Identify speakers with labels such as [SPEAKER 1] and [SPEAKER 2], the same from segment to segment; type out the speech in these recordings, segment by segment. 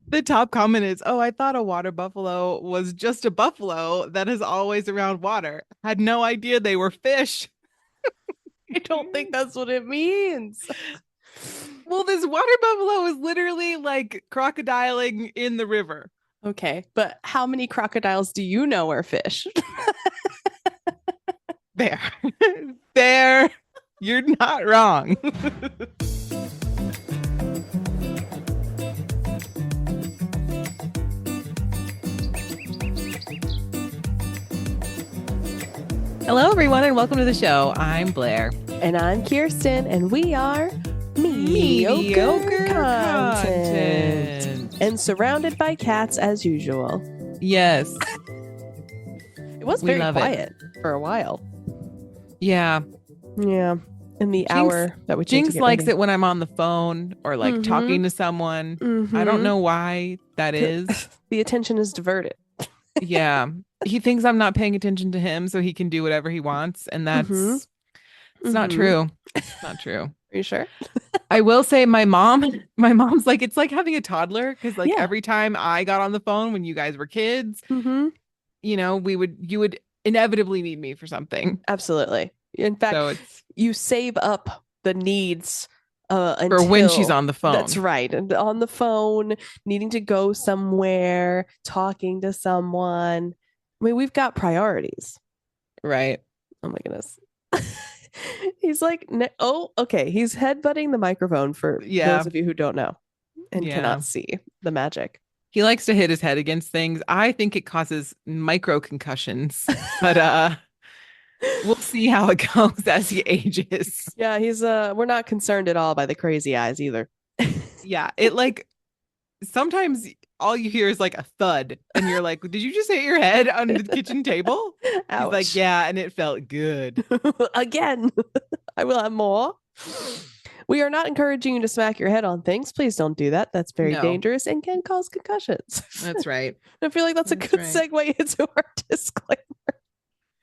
[SPEAKER 1] The top comment is, "Oh, I thought a water buffalo was just a buffalo that is always around water. Had no idea they were fish."
[SPEAKER 2] I don't think that's what it means.
[SPEAKER 1] Well, this water buffalo is literally like crocodiling in the river.
[SPEAKER 2] Okay, but how many crocodiles do you know are fish?
[SPEAKER 1] There. There. You're not wrong. Hello, everyone, and welcome to the show. I'm Blair.
[SPEAKER 2] And I'm Kirsten, and we are
[SPEAKER 1] Mediocre
[SPEAKER 2] content.
[SPEAKER 1] content.
[SPEAKER 2] And surrounded by cats as usual.
[SPEAKER 1] Yes.
[SPEAKER 2] It was
[SPEAKER 1] We
[SPEAKER 2] very
[SPEAKER 1] love it.
[SPEAKER 2] quiet for a while.
[SPEAKER 1] Yeah.
[SPEAKER 2] Yeah. In the
[SPEAKER 1] Jinx-
[SPEAKER 2] hour that we take to
[SPEAKER 1] Jinx
[SPEAKER 2] get
[SPEAKER 1] likes
[SPEAKER 2] ready.
[SPEAKER 1] it when I'm on the phone or like talking to someone. I don't know why that is.
[SPEAKER 2] The attention is diverted.
[SPEAKER 1] Yeah. He thinks I'm not paying attention to him, so he can do whatever he wants. And
[SPEAKER 2] Mhm.
[SPEAKER 1] it's not true. It's not true.
[SPEAKER 2] Are you sure?
[SPEAKER 1] I will say my mom's like, it's like having a toddler because like
[SPEAKER 2] Yeah.
[SPEAKER 1] every time I got on the phone when you guys were kids,
[SPEAKER 2] Mm-hmm.
[SPEAKER 1] you would inevitably need me for something.
[SPEAKER 2] Absolutely. In fact,
[SPEAKER 1] So it's
[SPEAKER 2] you save up the needs
[SPEAKER 1] for when she's
[SPEAKER 2] until
[SPEAKER 1] on the phone.
[SPEAKER 2] that's right. And on the phone, needing to go somewhere, talking to someone. I mean, we've got priorities.
[SPEAKER 1] Right.
[SPEAKER 2] Oh my goodness. He's like, oh, okay. He's headbutting the microphone for
[SPEAKER 1] Yeah.
[SPEAKER 2] those of you who don't know and
[SPEAKER 1] Yeah.
[SPEAKER 2] cannot see the magic.
[SPEAKER 1] He likes to hit his head against things. I think it causes micro concussions, but we'll see how it goes as he ages.
[SPEAKER 2] Yeah, we're not concerned at all by the crazy eyes either.
[SPEAKER 1] Yeah, it like sometimes all you hear is like a thud, and you're like, "Did you just hit your head on the kitchen table?" He's like,
[SPEAKER 2] Ouch.
[SPEAKER 1] "Yeah," and it felt good.
[SPEAKER 2] Again, I will have more. We are not encouraging you to smack your head on things. Please don't do that. That's very
[SPEAKER 1] No,
[SPEAKER 2] dangerous and can cause concussions.
[SPEAKER 1] that's right.
[SPEAKER 2] I feel like that's a
[SPEAKER 1] That's
[SPEAKER 2] good
[SPEAKER 1] right.
[SPEAKER 2] segue into our disclaimer.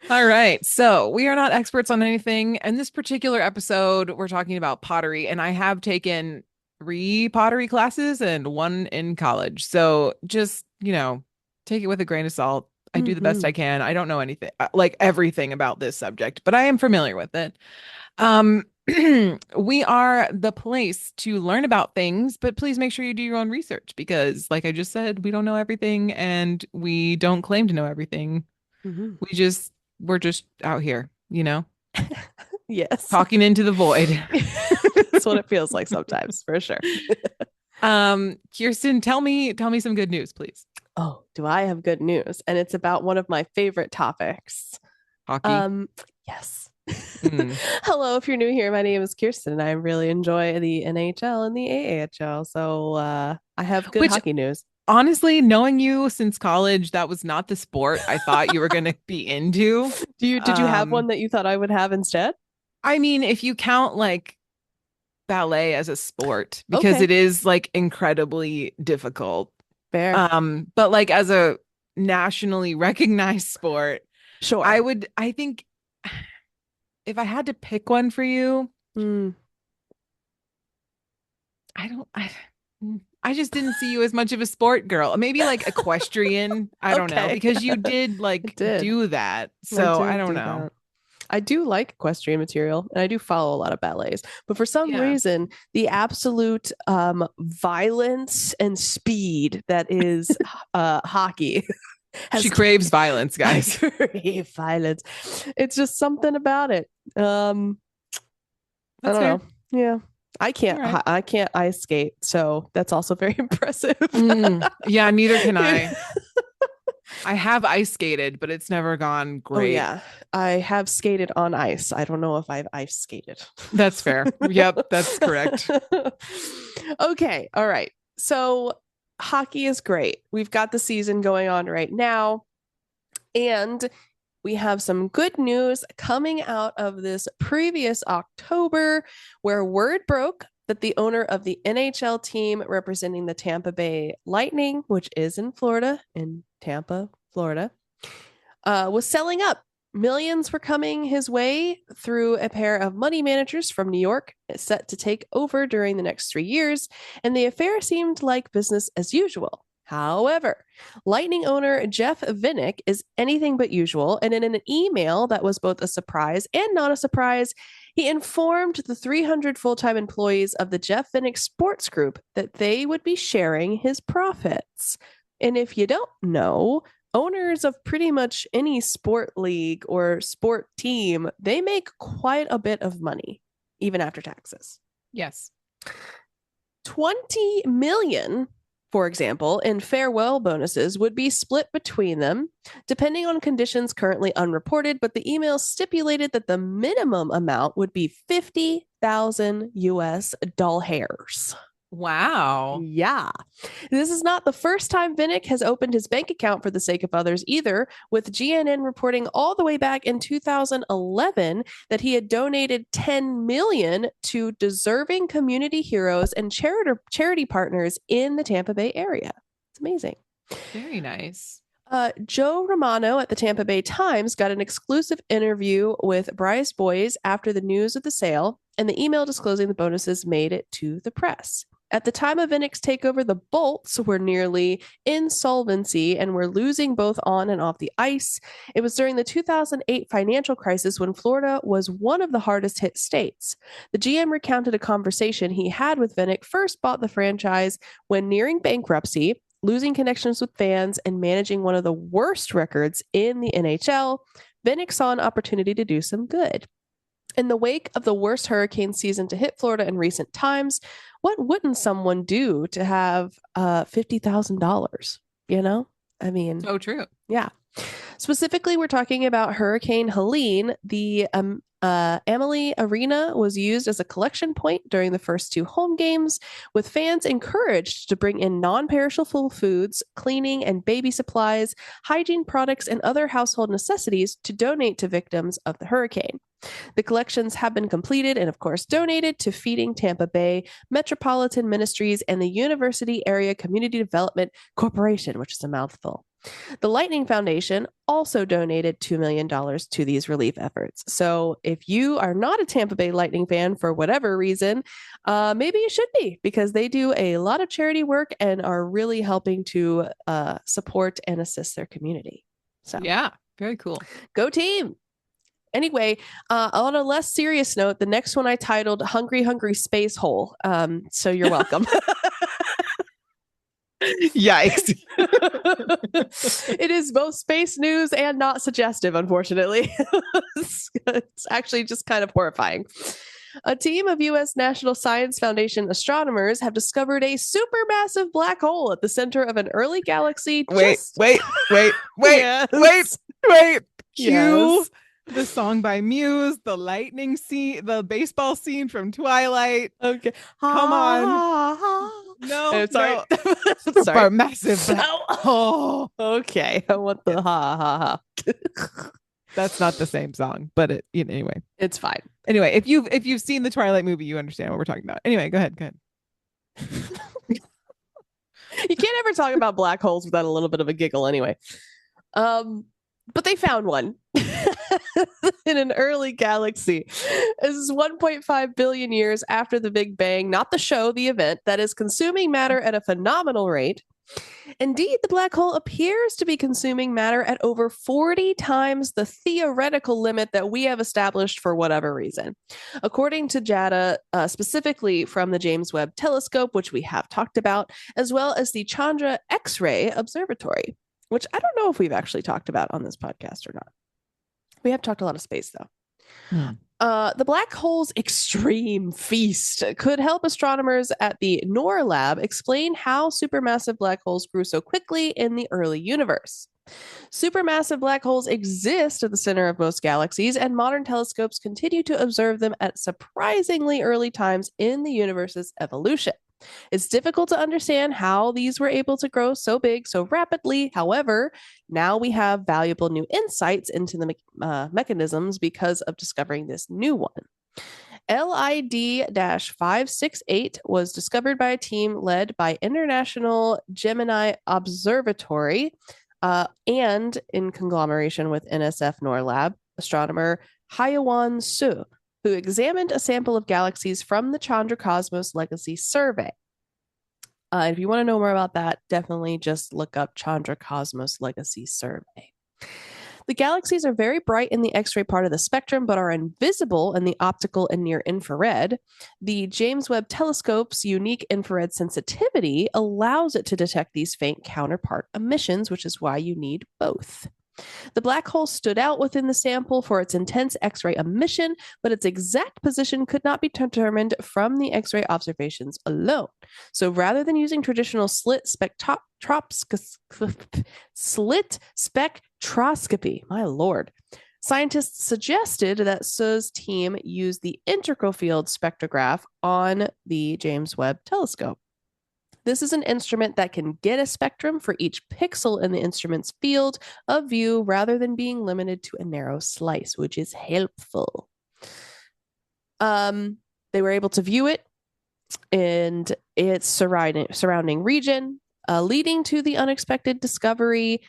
[SPEAKER 1] All right. So we are not experts on anything. In this particular episode, we're talking about pottery, and I have taken three pottery classes and one in college. So just, take it with a grain of salt. I do the best
[SPEAKER 2] Mm-hmm.
[SPEAKER 1] I can. I don't know anything, like everything about this subject, but I am familiar with it. Um, we are the place to learn about things, but please make sure you do your own research because, like I just said, we don't know everything and we don't claim to know everything.
[SPEAKER 2] Mm-hmm.
[SPEAKER 1] We're just out here,
[SPEAKER 2] Yes.
[SPEAKER 1] talking into the void.
[SPEAKER 2] That's what it feels like sometimes, for sure.
[SPEAKER 1] Kirsten, tell me some good news, please.
[SPEAKER 2] Oh, do I have good news? And it's about one of my favorite topics.
[SPEAKER 1] Hockey.
[SPEAKER 2] Um, yes.
[SPEAKER 1] Mm.
[SPEAKER 2] Hello, if you're new here, my name is Kirsten and I really enjoy the NHL and the AHL. So I have good
[SPEAKER 1] Which
[SPEAKER 2] hockey news.
[SPEAKER 1] honestly, knowing you since college, that was not the sport I thought you were going to be into.
[SPEAKER 2] Did you have
[SPEAKER 1] Um,
[SPEAKER 2] one that you thought I would have instead?
[SPEAKER 1] I mean, if you count like ballet as a sport, because
[SPEAKER 2] Okay,
[SPEAKER 1] it is like incredibly difficult.
[SPEAKER 2] fair.
[SPEAKER 1] But like as a nationally recognized sport,
[SPEAKER 2] Sure.
[SPEAKER 1] I think if I had to pick one for you,
[SPEAKER 2] Mm,
[SPEAKER 1] I don't I just didn't see you as much of a sport girl. Maybe like equestrian, I don't know,
[SPEAKER 2] okay.
[SPEAKER 1] because you did
[SPEAKER 2] I
[SPEAKER 1] like
[SPEAKER 2] did.
[SPEAKER 1] do that.
[SPEAKER 2] I
[SPEAKER 1] So I
[SPEAKER 2] did
[SPEAKER 1] don't
[SPEAKER 2] do
[SPEAKER 1] know.
[SPEAKER 2] that. I do like equestrian material and I do follow a lot of ballets, but for some
[SPEAKER 1] Yeah.
[SPEAKER 2] reason, the absolute violence and speed that is hockey has
[SPEAKER 1] She craves violence,
[SPEAKER 2] I
[SPEAKER 1] guys.
[SPEAKER 2] crave violence. It's just something about it. I
[SPEAKER 1] That's
[SPEAKER 2] don't
[SPEAKER 1] fair.
[SPEAKER 2] know. Yeah.
[SPEAKER 1] All right.
[SPEAKER 2] I can't ice skate, so that's also very impressive.
[SPEAKER 1] Yeah, neither can I. I have ice skated, but it's never gone
[SPEAKER 2] Oh
[SPEAKER 1] great.
[SPEAKER 2] yeah, I have skated on ice. I don't know if I've ice skated.
[SPEAKER 1] That's fair. Yep, that's correct.
[SPEAKER 2] Okay, all right. So hockey is great. We've got the season going on right now, and we have some good news coming out of this previous October where word broke that the owner of the NHL team representing the Tampa Bay Lightning, which is in Florida, in Tampa, Florida, was selling up. Millions were coming his way through a pair of money managers from New York set to take over during the next 3 years, and the affair seemed like business as usual. However, Lightning owner Jeff Vinnick is anything but usual, and in an email that was both a surprise and not a surprise, he informed the 300 full time employees of the Jeff Vinnick Sports Group that they would be sharing his profits. And if you don't know, owners of pretty much any sport league or sport team, they make quite a bit of money, even after taxes.
[SPEAKER 1] Yes.
[SPEAKER 2] 20 million, for example, in farewell bonuses would be split between them, depending on conditions currently unreported, but the email stipulated that the minimum amount would be 50,000 US dollars.
[SPEAKER 1] Wow.
[SPEAKER 2] Yeah. This is not the first time Vinnick has opened his bank account for the sake of others either, with GNN reporting all the way back in 2011 that he had donated 10 million to deserving community heroes and charity partners in the Tampa Bay area. It's amazing.
[SPEAKER 1] Very nice.
[SPEAKER 2] Joe Romano at the Tampa Bay Times got an exclusive interview with Bryce Boys after the news of the sale, and the email disclosing the bonuses made it to the press. At the time of Vinnick's takeover, the Bolts were nearly insolvency and were losing both on and off the ice. It was during the 2008 financial crisis when Florida was one of the hardest hit states. The GM recounted a conversation he had with Vinnick first bought the franchise when nearing bankruptcy, losing connections with fans, and managing one of the worst records in the NHL. Vinnick saw an opportunity to do some good. In the wake of the worst hurricane season to hit Florida in recent times, what wouldn't someone do to have $50,000? You know, I mean,
[SPEAKER 1] So true.
[SPEAKER 2] yeah. Specifically, we're talking about Hurricane Helene. The Amalie Arena was used as a collection point during the first two home games, with fans encouraged to bring in non-perishable foods, cleaning and baby supplies, hygiene products, and other household necessities to donate to victims of the hurricane. The collections have been completed and, of course, donated to Feeding Tampa Bay, Metropolitan Ministries, and the University Area Community Development Corporation, which is a mouthful. The Lightning Foundation also donated $2 million to these relief efforts. So if you are not a Tampa Bay Lightning fan for whatever reason, maybe you should be, because they do a lot of charity work and are really helping to support and assist their community. So
[SPEAKER 1] yeah, very cool.
[SPEAKER 2] Go team. Anyway, on a less serious note, the next one I titled Hungry, Hungry Space Hole. So you're welcome.
[SPEAKER 1] Yikes.
[SPEAKER 2] It is both space news and not suggestive, unfortunately. It's actually just kind of horrifying. A team of U.S. National Science Foundation astronomers have discovered a supermassive black hole at the center of an early galaxy.
[SPEAKER 1] Wait.
[SPEAKER 2] Yes.
[SPEAKER 1] Cue
[SPEAKER 2] Yes.
[SPEAKER 1] the song by Muse, the lightning scene, the baseball scene from Twilight.
[SPEAKER 2] Okay.
[SPEAKER 1] Come on. No,
[SPEAKER 2] sorry.
[SPEAKER 1] no. Supermassive black hole.
[SPEAKER 2] Okay. I want the ha ha ha.
[SPEAKER 1] That's not the same song, but anyway.
[SPEAKER 2] It's fine.
[SPEAKER 1] Anyway, if you've seen the Twilight movie, you understand what we're talking about. Anyway, go ahead.
[SPEAKER 2] You can't ever talk about black holes without a little bit of a giggle anyway. But they found one in an early galaxy. This is 1.5 billion years after the Big Bang, not the show, the event, that is consuming matter at a phenomenal rate. Indeed, the black hole appears to be consuming matter at over 40 times the theoretical limit that we have established for whatever reason. According to data specifically from the James Webb Telescope, which we have talked about, as well as the Chandra X-ray Observatory, which I don't know if we've actually talked about on this podcast or not. We have talked a lot of space, though. The black hole's extreme feast could help astronomers at the NOR lab explain how supermassive black holes grew so quickly in the early universe. Supermassive black holes exist at the center of most galaxies, and modern telescopes continue to observe them at surprisingly early times in the universe's evolution. It's difficult to understand how these were able to grow so big so rapidly. However, now we have valuable new insights into the mechanisms because of discovering this new one. LID-568 was discovered by a team led by International Gemini Observatory and in conglomeration with NSF NOR Lab. astronomer Hyewan Su, who examined a sample of galaxies from the Chandra Cosmos Legacy Survey. If you want to know more about that, definitely just look up Chandra Cosmos Legacy Survey. The galaxies are very bright in the X ray part of the spectrum, but are invisible in the optical and near infrared. The James Webb Telescope's unique infrared sensitivity allows it to detect these faint counterpart emissions, which is why you need both. The black hole stood out within the sample for its intense X ray emission, but its exact position could not be determined from the X ray observations alone. So rather than using traditional slit spectroscopy, my lord, scientists suggested that Su's team use the integral field spectrograph on the James Webb Telescope. This is an instrument that can get a spectrum for each pixel in the instrument's field of view rather than being limited to a narrow slice, which is helpful. They were able to view it and its surrounding region, leading to the unexpected discovery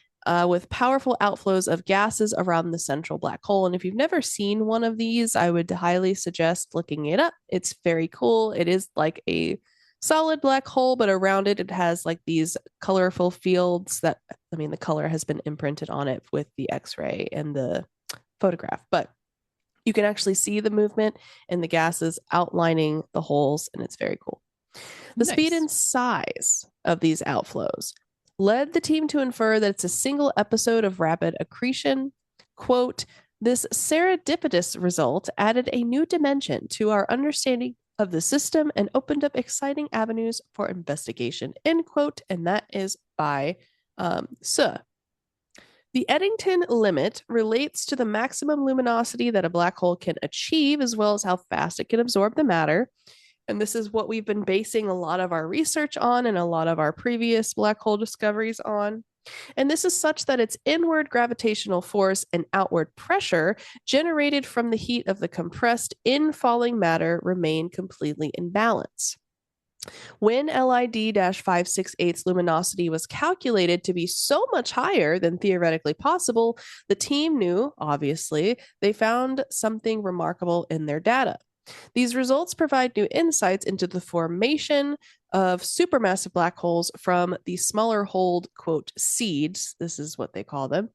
[SPEAKER 2] with powerful outflows of gases around the central black hole. And if you've never seen one of these, I would highly suggest looking it up. It's very cool. It is like a solid black hole, but around it, it has like these colorful fields that, I mean, the color has been imprinted on it with the X-ray and the photograph, but you can actually see the movement and the gases outlining the holes, and it's very cool. The speed and size of these outflows led the team to infer that it's a single episode of rapid accretion. Quote, this serendipitous result added a new dimension to our understanding of the system and opened up exciting avenues for investigation, end quote. And that is by Su. The Eddington limit relates to the maximum luminosity that a black hole can achieve, as well as how fast it can absorb the matter. And this is what we've been basing a lot of our research on and a lot of our previous black hole discoveries on. And this is such that its inward gravitational force and outward pressure generated from the heat of the compressed infalling matter remain completely in balance. When LID-568's luminosity was calculated to be so much higher than theoretically possible, the team knew, obviously, they found something remarkable in their data. These results provide new insights into the formation of supermassive black holes from the smaller holed, quote, seeds, this is what they call them,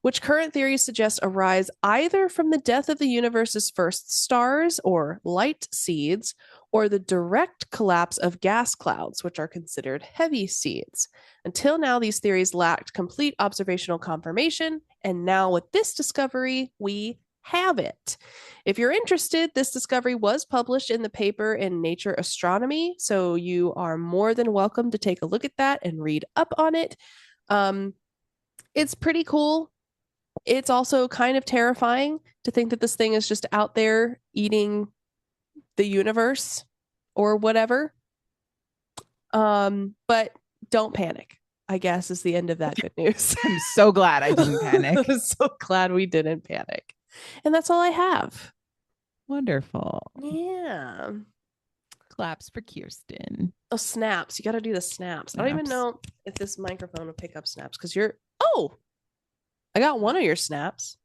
[SPEAKER 2] which current theories suggest arise either from the death of the universe's first stars or light seeds, or the direct collapse of gas clouds, which are considered heavy seeds. Until now, these theories lacked complete observational confirmation, and now with this discovery, we have it. If you're interested, this discovery was published in the paper in Nature Astronomy, so you are more than welcome to take a look at that and read up on it. It's pretty cool. It's also kind of terrifying to think that this thing is just out there eating the universe or whatever. But don't panic, I guess, is the end of that good news.
[SPEAKER 1] I'm so glad I didn't panic.
[SPEAKER 2] I'm so glad we didn't panic. And that's all I have.
[SPEAKER 1] Wonderful.
[SPEAKER 2] Yeah.
[SPEAKER 1] Claps for Kirsten.
[SPEAKER 2] Oh, snaps. You got to do the snaps. I don't even know if this microphone will pick up snaps because I got one of your snaps.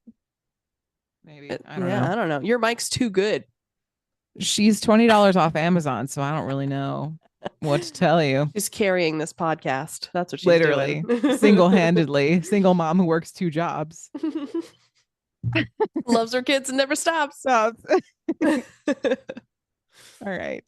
[SPEAKER 1] Maybe. I don't know.
[SPEAKER 2] I don't know. Your mic's too good.
[SPEAKER 1] She's $20 off Amazon, so I don't really know what to tell you.
[SPEAKER 2] She's carrying this podcast. That's what she's
[SPEAKER 1] literally
[SPEAKER 2] doing.
[SPEAKER 1] Single-handedly. Single mom who works 2 jobs.
[SPEAKER 2] Loves her kids and never stops.
[SPEAKER 1] All right.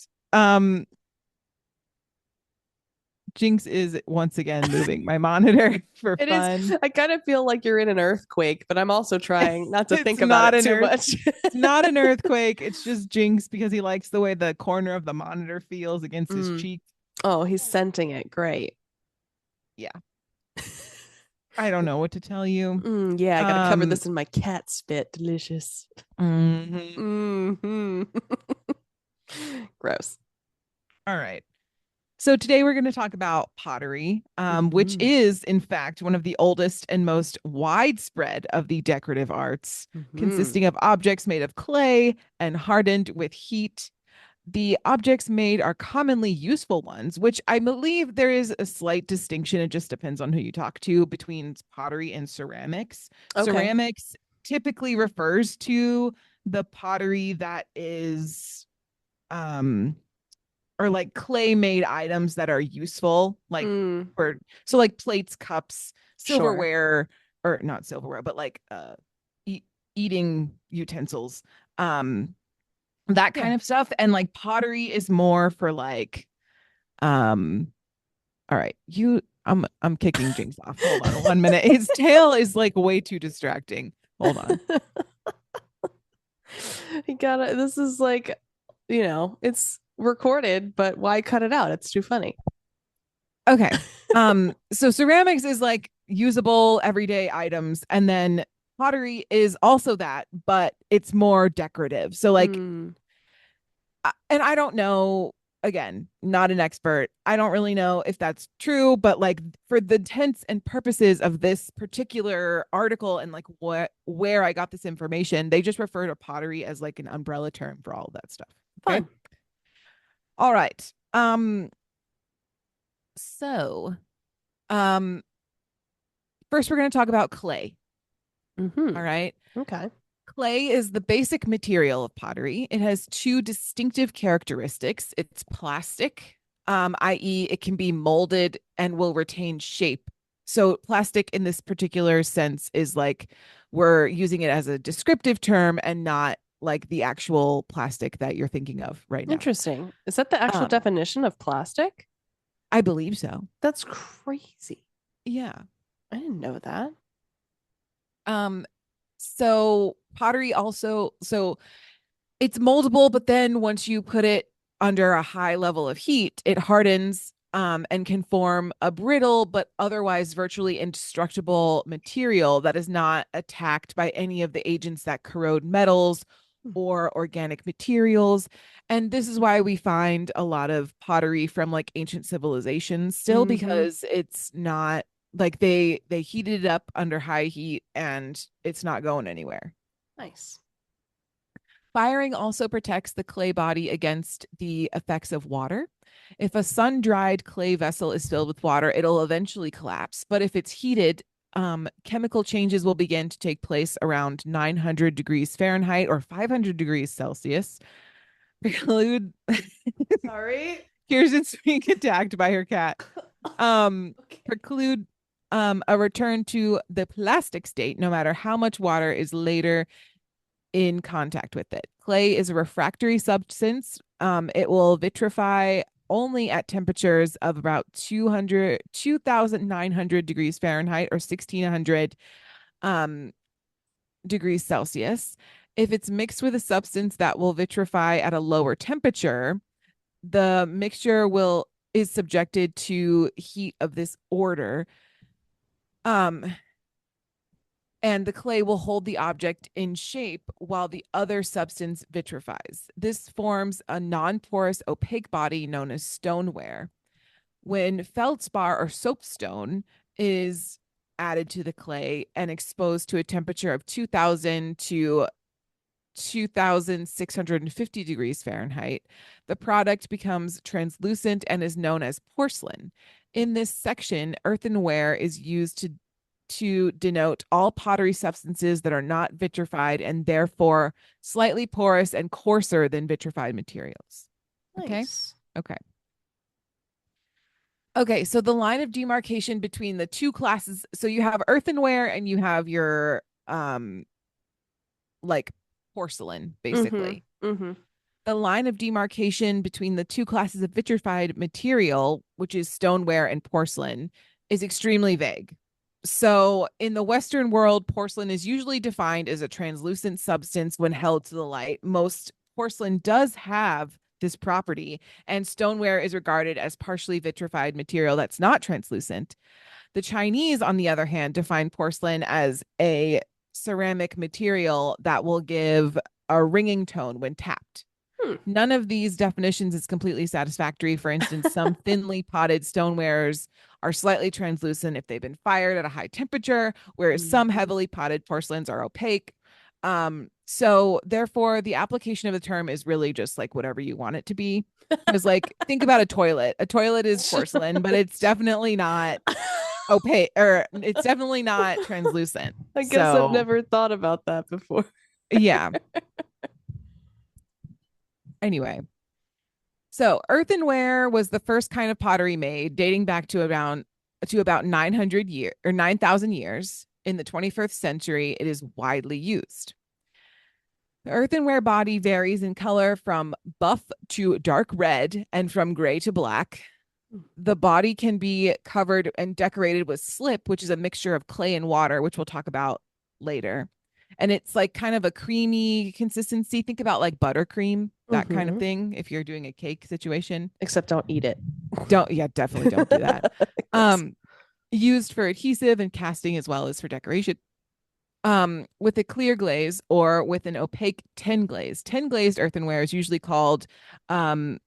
[SPEAKER 1] Jinx is once again moving my monitor for fun.
[SPEAKER 2] I kind of feel like you're in an earthquake, but I'm also trying not to think about it too much.
[SPEAKER 1] It's not an earthquake. It's just Jinx because he likes the way the corner of the monitor feels against his cheek.
[SPEAKER 2] Oh, he's scenting it. Great.
[SPEAKER 1] Yeah. I don't know what to tell you.
[SPEAKER 2] Yeah, I gotta cover this in my cat spit. Delicious. Gross.
[SPEAKER 1] All right. So today we're going to talk about pottery, which is, in fact, one of the oldest and most widespread of the decorative arts, consisting of objects made of clay and hardened with heat. The objects made are commonly useful ones, which I believe there is a slight distinction. It just depends on who you talk to between pottery and ceramics. Okay. Ceramics typically refers to the pottery that is um or like clay made items that are useful, like
[SPEAKER 2] Mm,
[SPEAKER 1] for so like plates, cups,
[SPEAKER 2] sure.
[SPEAKER 1] silverware, or not silverware, but like eat, eating utensils, um that
[SPEAKER 2] Yeah.
[SPEAKER 1] kind of stuff. And like pottery is more for like um all right, I'm kicking Jinx off. Hold on 1 minute. His tail is like way too distracting. Hold on.
[SPEAKER 2] You gotta, this is like, it's recorded, but why cut it out? It's too funny.
[SPEAKER 1] Okay. So ceramics is like usable everyday items, and then pottery is also that, but it's more decorative. So like
[SPEAKER 2] Mm,
[SPEAKER 1] and I don't know, again, not an expert. I don't really know if that's true, but like for the intents and purposes of this particular article and like what where I got this information, they just refer to pottery as like an umbrella term for all of that stuff. Okay.
[SPEAKER 2] fun.
[SPEAKER 1] All right. So um first we're going to talk about clay.
[SPEAKER 2] Mm-hmm.
[SPEAKER 1] All right.
[SPEAKER 2] Okay.
[SPEAKER 1] Clay is the basic material of pottery. It has two distinctive characteristics. It's plastic, i.e., it can be molded and will retain shape. So, plastic in this particular sense is like we're using it as a descriptive term and not like the actual plastic that you're thinking of right now.
[SPEAKER 2] Interesting. Is that the actual
[SPEAKER 1] Um,
[SPEAKER 2] definition of plastic?
[SPEAKER 1] I believe so.
[SPEAKER 2] That's crazy.
[SPEAKER 1] Yeah.
[SPEAKER 2] I didn't know that.
[SPEAKER 1] Um, so pottery also, so it's moldable, but then once you put it under a high level of heat, it hardens and can form a brittle but otherwise virtually indestructible material that is not attacked by any of the agents that corrode metals or organic materials. And this is why we find a lot of pottery from like ancient civilizations still,
[SPEAKER 2] Mm-hmm.
[SPEAKER 1] because it's not like they heated it up under high heat and it's not going anywhere.
[SPEAKER 2] Nice.
[SPEAKER 1] Firing also protects the clay body against the effects of water. If a sun dried clay vessel is filled with water, it'll eventually collapse. But if it's heated, chemical changes will begin to take place around 900 degrees Fahrenheit or 500 degrees Celsius. Preclude
[SPEAKER 2] Sorry.
[SPEAKER 1] Kirsten's being attacked by her cat.
[SPEAKER 2] Okay.
[SPEAKER 1] Preclude a return to the plastic state, no matter how much water is later in contact with it. Clay is a refractory substance. It will vitrify only at temperatures of about 2,900 degrees Fahrenheit or 1,600 um, degrees Celsius. If it's mixed with a substance that will vitrify at a lower temperature, the mixture will is subjected to heat of this order. Um, and the clay will hold the object in shape while the other substance vitrifies. This forms a non porous opaque body known as stoneware. When feldspar or soapstone is added to the clay and exposed to a temperature of 2000 to 2,650 degrees Fahrenheit, the product becomes translucent and is known as porcelain. In this section, earthenware is used to denote all pottery substances that are not vitrified and therefore slightly porous and coarser than vitrified materials. Okay.
[SPEAKER 2] Nice.
[SPEAKER 1] Okay. Okay. So the line of demarcation between the two classes. So you have earthenware and you have your like porcelain,
[SPEAKER 2] Mm-hmm.
[SPEAKER 1] basically.
[SPEAKER 2] Mm-hmm.
[SPEAKER 1] The line of demarcation between the two classes of vitrified material, which is stoneware and porcelain, is extremely vague. So, in the Western world, porcelain is usually defined as a translucent substance when held to the light. Most porcelain does have this property, and stoneware is regarded as partially vitrified material that's not translucent. The Chinese, on the other hand, define porcelain as a ceramic material that will give a ringing tone when tapped.
[SPEAKER 2] Hmm.
[SPEAKER 1] None of these definitions is completely satisfactory. For instance, some thinly potted stonewares are slightly translucent if they've been fired at a high temperature, whereas some
[SPEAKER 2] Mm-hmm.
[SPEAKER 1] heavily potted porcelains are opaque. So therefore, the application of the term is really just like whatever you want it to be. Because, like, think about a toilet. A toilet is porcelain, but it's definitely not. opaque, or it's definitely not translucent.
[SPEAKER 2] I guess I've
[SPEAKER 1] So
[SPEAKER 2] never thought about that before.
[SPEAKER 1] yeah. Anyway, so earthenware was the first kind of pottery made, dating back to about 900 year or 9,000 years. In the 21st century, it is widely used. The earthenware body varies in color from buff to dark red and from gray to black. The body can be covered and decorated with slip, which is a mixture of clay and water, which we'll talk about later. And it's like kind of a creamy consistency. Think about like buttercream, that kind of
[SPEAKER 2] Mm-hmm.
[SPEAKER 1] thing, if you're doing a cake situation.
[SPEAKER 2] Except don't eat it.
[SPEAKER 1] Don't, yeah, definitely don't do that.
[SPEAKER 2] Gross.
[SPEAKER 1] Um, Used for adhesive and casting as well as for decoration. With a clear glaze or with an opaque tin glaze. Tin glazed earthenware is usually called um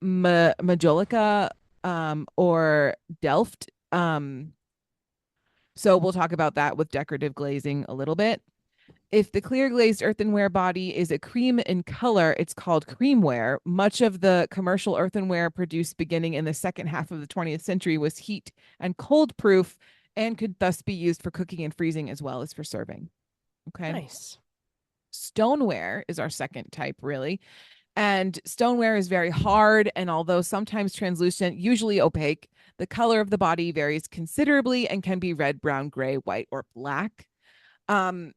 [SPEAKER 1] majolica or delft. So we'll talk about that with decorative glazing a little bit. If the clear glazed earthenware body is a cream in color, it's called creamware. Much of the commercial earthenware produced beginning in the second half of the 20th century was heat and cold proof and could thus be used for cooking and freezing as well as for serving. Okay.
[SPEAKER 2] Nice.
[SPEAKER 1] Stoneware is our second type, really. And stoneware is very hard and although sometimes translucent, usually opaque, the color of the body varies considerably and can be red, brown, gray, white, or black. Um,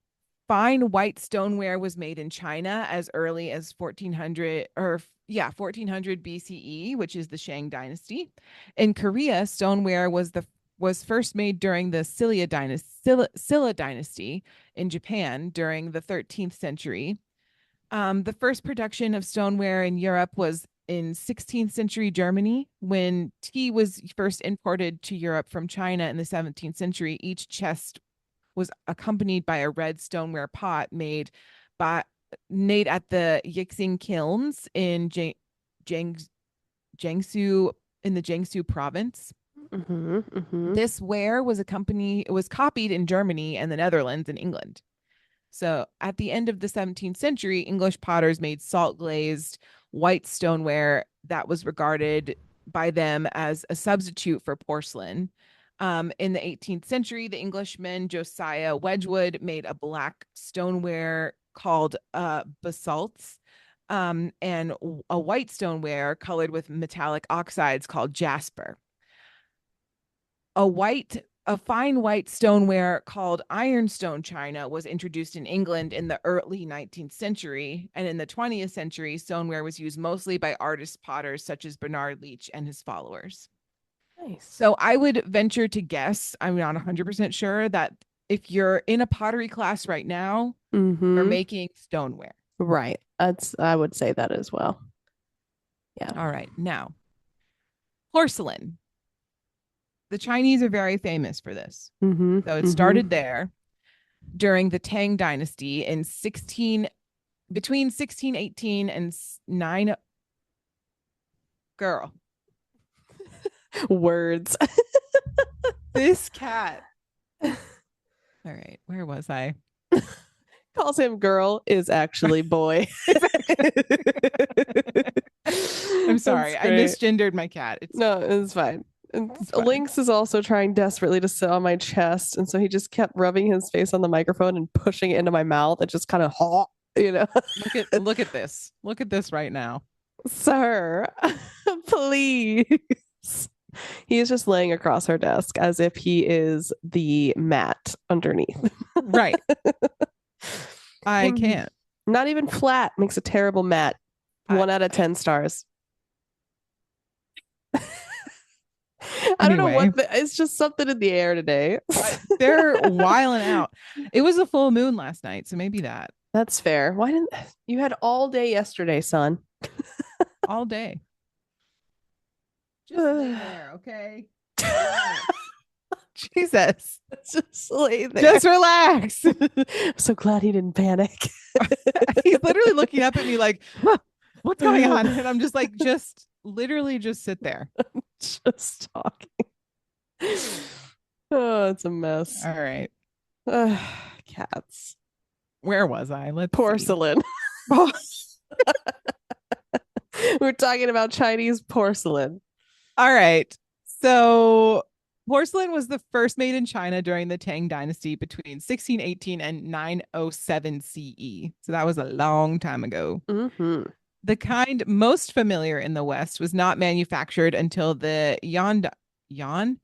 [SPEAKER 1] Fine white stoneware was made in China as early as 1400 or yeah, 1400 BCE, which is the Shang dynasty. In Korea, stoneware was first made during the Silla dynasty in Japan during the 13th century. The first production of stoneware in Europe was in 16th century Germany. When tea was first imported to Europe from China in the 17th century, each chest was accompanied by a red stoneware pot by made at the Yixing kilns in Jiang, Jiangsu in the Jiangsu province.
[SPEAKER 2] Mm-hmm. Mm-hmm.
[SPEAKER 1] This ware was copied in Germany and the Netherlands and England. So at the end of the 17th century, English potters made salt glazed white stoneware that was regarded by them as a substitute for porcelain. In the 18th century, the Englishman Josiah Wedgwood made a black stoneware called basalts, and a white stoneware colored with metallic oxides called jasper. A fine white stoneware called ironstone china was introduced in England in the early 19th century, and in the 20th century, stoneware was used mostly by artist potters such as Bernard Leach and his followers.
[SPEAKER 2] Nice.
[SPEAKER 1] So I would venture to guess, I'm not 100% sure, that if you're in a pottery class right now, you're
[SPEAKER 2] Mm-hmm.
[SPEAKER 1] making stoneware.
[SPEAKER 2] Right. I would say that as well. Yeah.
[SPEAKER 1] All right, now porcelain. The Chinese are very famous for this.
[SPEAKER 2] Mm-hmm.
[SPEAKER 1] So it started
[SPEAKER 2] Mm-hmm.
[SPEAKER 1] there during the Tang dynasty in between 1618 and 9 girl.
[SPEAKER 2] Words.
[SPEAKER 1] This cat. All right, where was I?
[SPEAKER 2] Calls him girl is actually boy.
[SPEAKER 1] I'm sorry.
[SPEAKER 2] That's
[SPEAKER 1] I
[SPEAKER 2] great.
[SPEAKER 1] misgendered my cat.
[SPEAKER 2] No, it's fine. And
[SPEAKER 1] It's fine.
[SPEAKER 2] Lynx is also trying desperately to sit on my chest, and so he just kept rubbing his face on the microphone and pushing it into my mouth. It just kind of, you know.
[SPEAKER 1] Look at this. Look at this right now.
[SPEAKER 2] Sir, please. He is just laying across her desk as if he is the mat underneath.
[SPEAKER 1] Right. I can't.
[SPEAKER 2] Not even flat makes a terrible mat.
[SPEAKER 1] I,
[SPEAKER 2] 1 out of 10 stars. I don't know
[SPEAKER 1] anyway,
[SPEAKER 2] it's just something in the air today.
[SPEAKER 1] they're wiling out. It was a full moon last night, so maybe that
[SPEAKER 2] That's fair. Why didn't you had all day yesterday, son?
[SPEAKER 1] all day. Just lay there, okay? Jesus.
[SPEAKER 2] Just lay there.
[SPEAKER 1] Just relax.
[SPEAKER 2] I'm so glad he didn't panic.
[SPEAKER 1] He's literally looking up at me like, huh, what's going on? And I'm just like, just literally just sit there.
[SPEAKER 2] Just talking. Oh, it's a mess.
[SPEAKER 1] All right.
[SPEAKER 2] Cats.
[SPEAKER 1] Where was I? Let's
[SPEAKER 2] Porcelain. We're talking about Chinese porcelain.
[SPEAKER 1] All right. So Porcelain was the first made in China during the Tang Dynasty between 1618 and 907 CE. So that was a long time ago.
[SPEAKER 2] Mm-hmm.
[SPEAKER 1] The kind most familiar in the West was not manufactured until the
[SPEAKER 2] Yuan.
[SPEAKER 1] Yuan,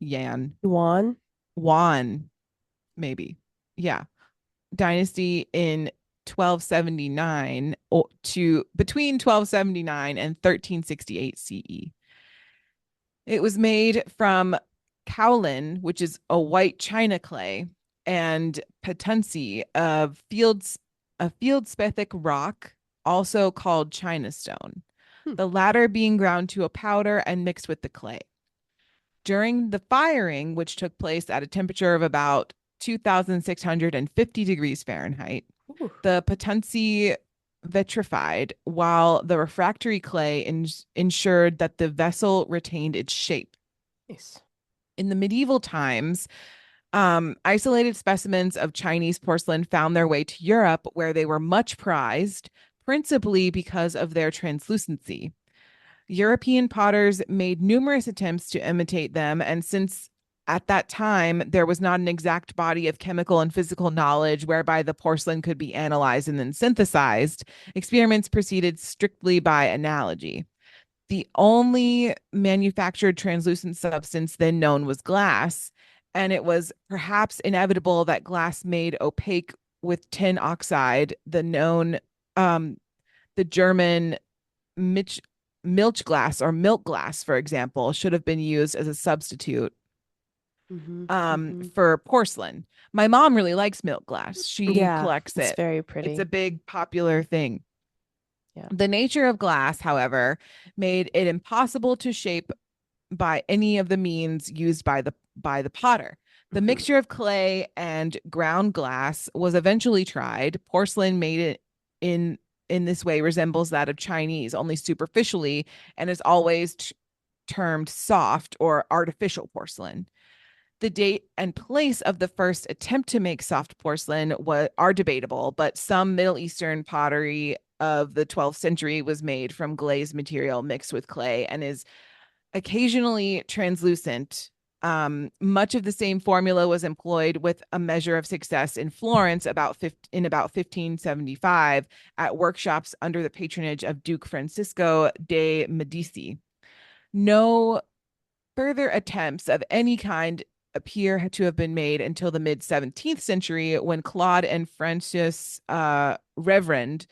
[SPEAKER 1] maybe. Yeah. Dynasty in 1279 to between 1279 and 1368 CE. It was made from kaolin, which is a white china clay, and patency of a feldspathic rock, also called china stone.
[SPEAKER 2] Hmm.
[SPEAKER 1] The latter being ground to a powder and mixed with the clay. During the firing, which took place at a temperature of about 2,650 degrees Fahrenheit,
[SPEAKER 2] Ooh,
[SPEAKER 1] the patency vitrified, while the refractory clay ensured that the vessel retained its shape.
[SPEAKER 2] nice.
[SPEAKER 1] In the medieval times, isolated specimens of Chinese porcelain found their way to Europe, where they were much prized, principally because of their translucency. European potters made numerous attempts to imitate them, and since at that time there was not an exact body of chemical and physical knowledge whereby the porcelain could be analyzed and then synthesized, experiments proceeded strictly by analogy. The only manufactured translucent substance then known was glass, and it was perhaps inevitable that glass made opaque with tin oxide, um, the German Mitch, milch glass or milk glass, for example, should have been used as a substitute
[SPEAKER 2] Mm-hmm. Mm-hmm.
[SPEAKER 1] for porcelain. My mom really likes milk glass. She
[SPEAKER 2] Yeah,
[SPEAKER 1] collects
[SPEAKER 2] it's
[SPEAKER 1] it.
[SPEAKER 2] very
[SPEAKER 1] It's a
[SPEAKER 2] pretty.
[SPEAKER 1] big popular thing.
[SPEAKER 2] Yeah.
[SPEAKER 1] The nature of glass, however, made it impossible to shape by any of the means used by the potter. The
[SPEAKER 2] Mm-hmm.
[SPEAKER 1] mixture of clay and ground glass was eventually tried. Porcelain made it in in this way resembles that of Chinese only superficially and is always termed soft or artificial porcelain. The date and place of the first attempt to make soft porcelain are debatable, but some Middle Eastern pottery of the 12th century was made from glazed material mixed with clay and is occasionally translucent. Much of the same formula was employed with a measure of success in Florence in about 1575 at workshops under the patronage of Duke Francisco de Medici. No further attempts of any kind appear to have been made until the mid 17th century when Claude and Francis Reverend,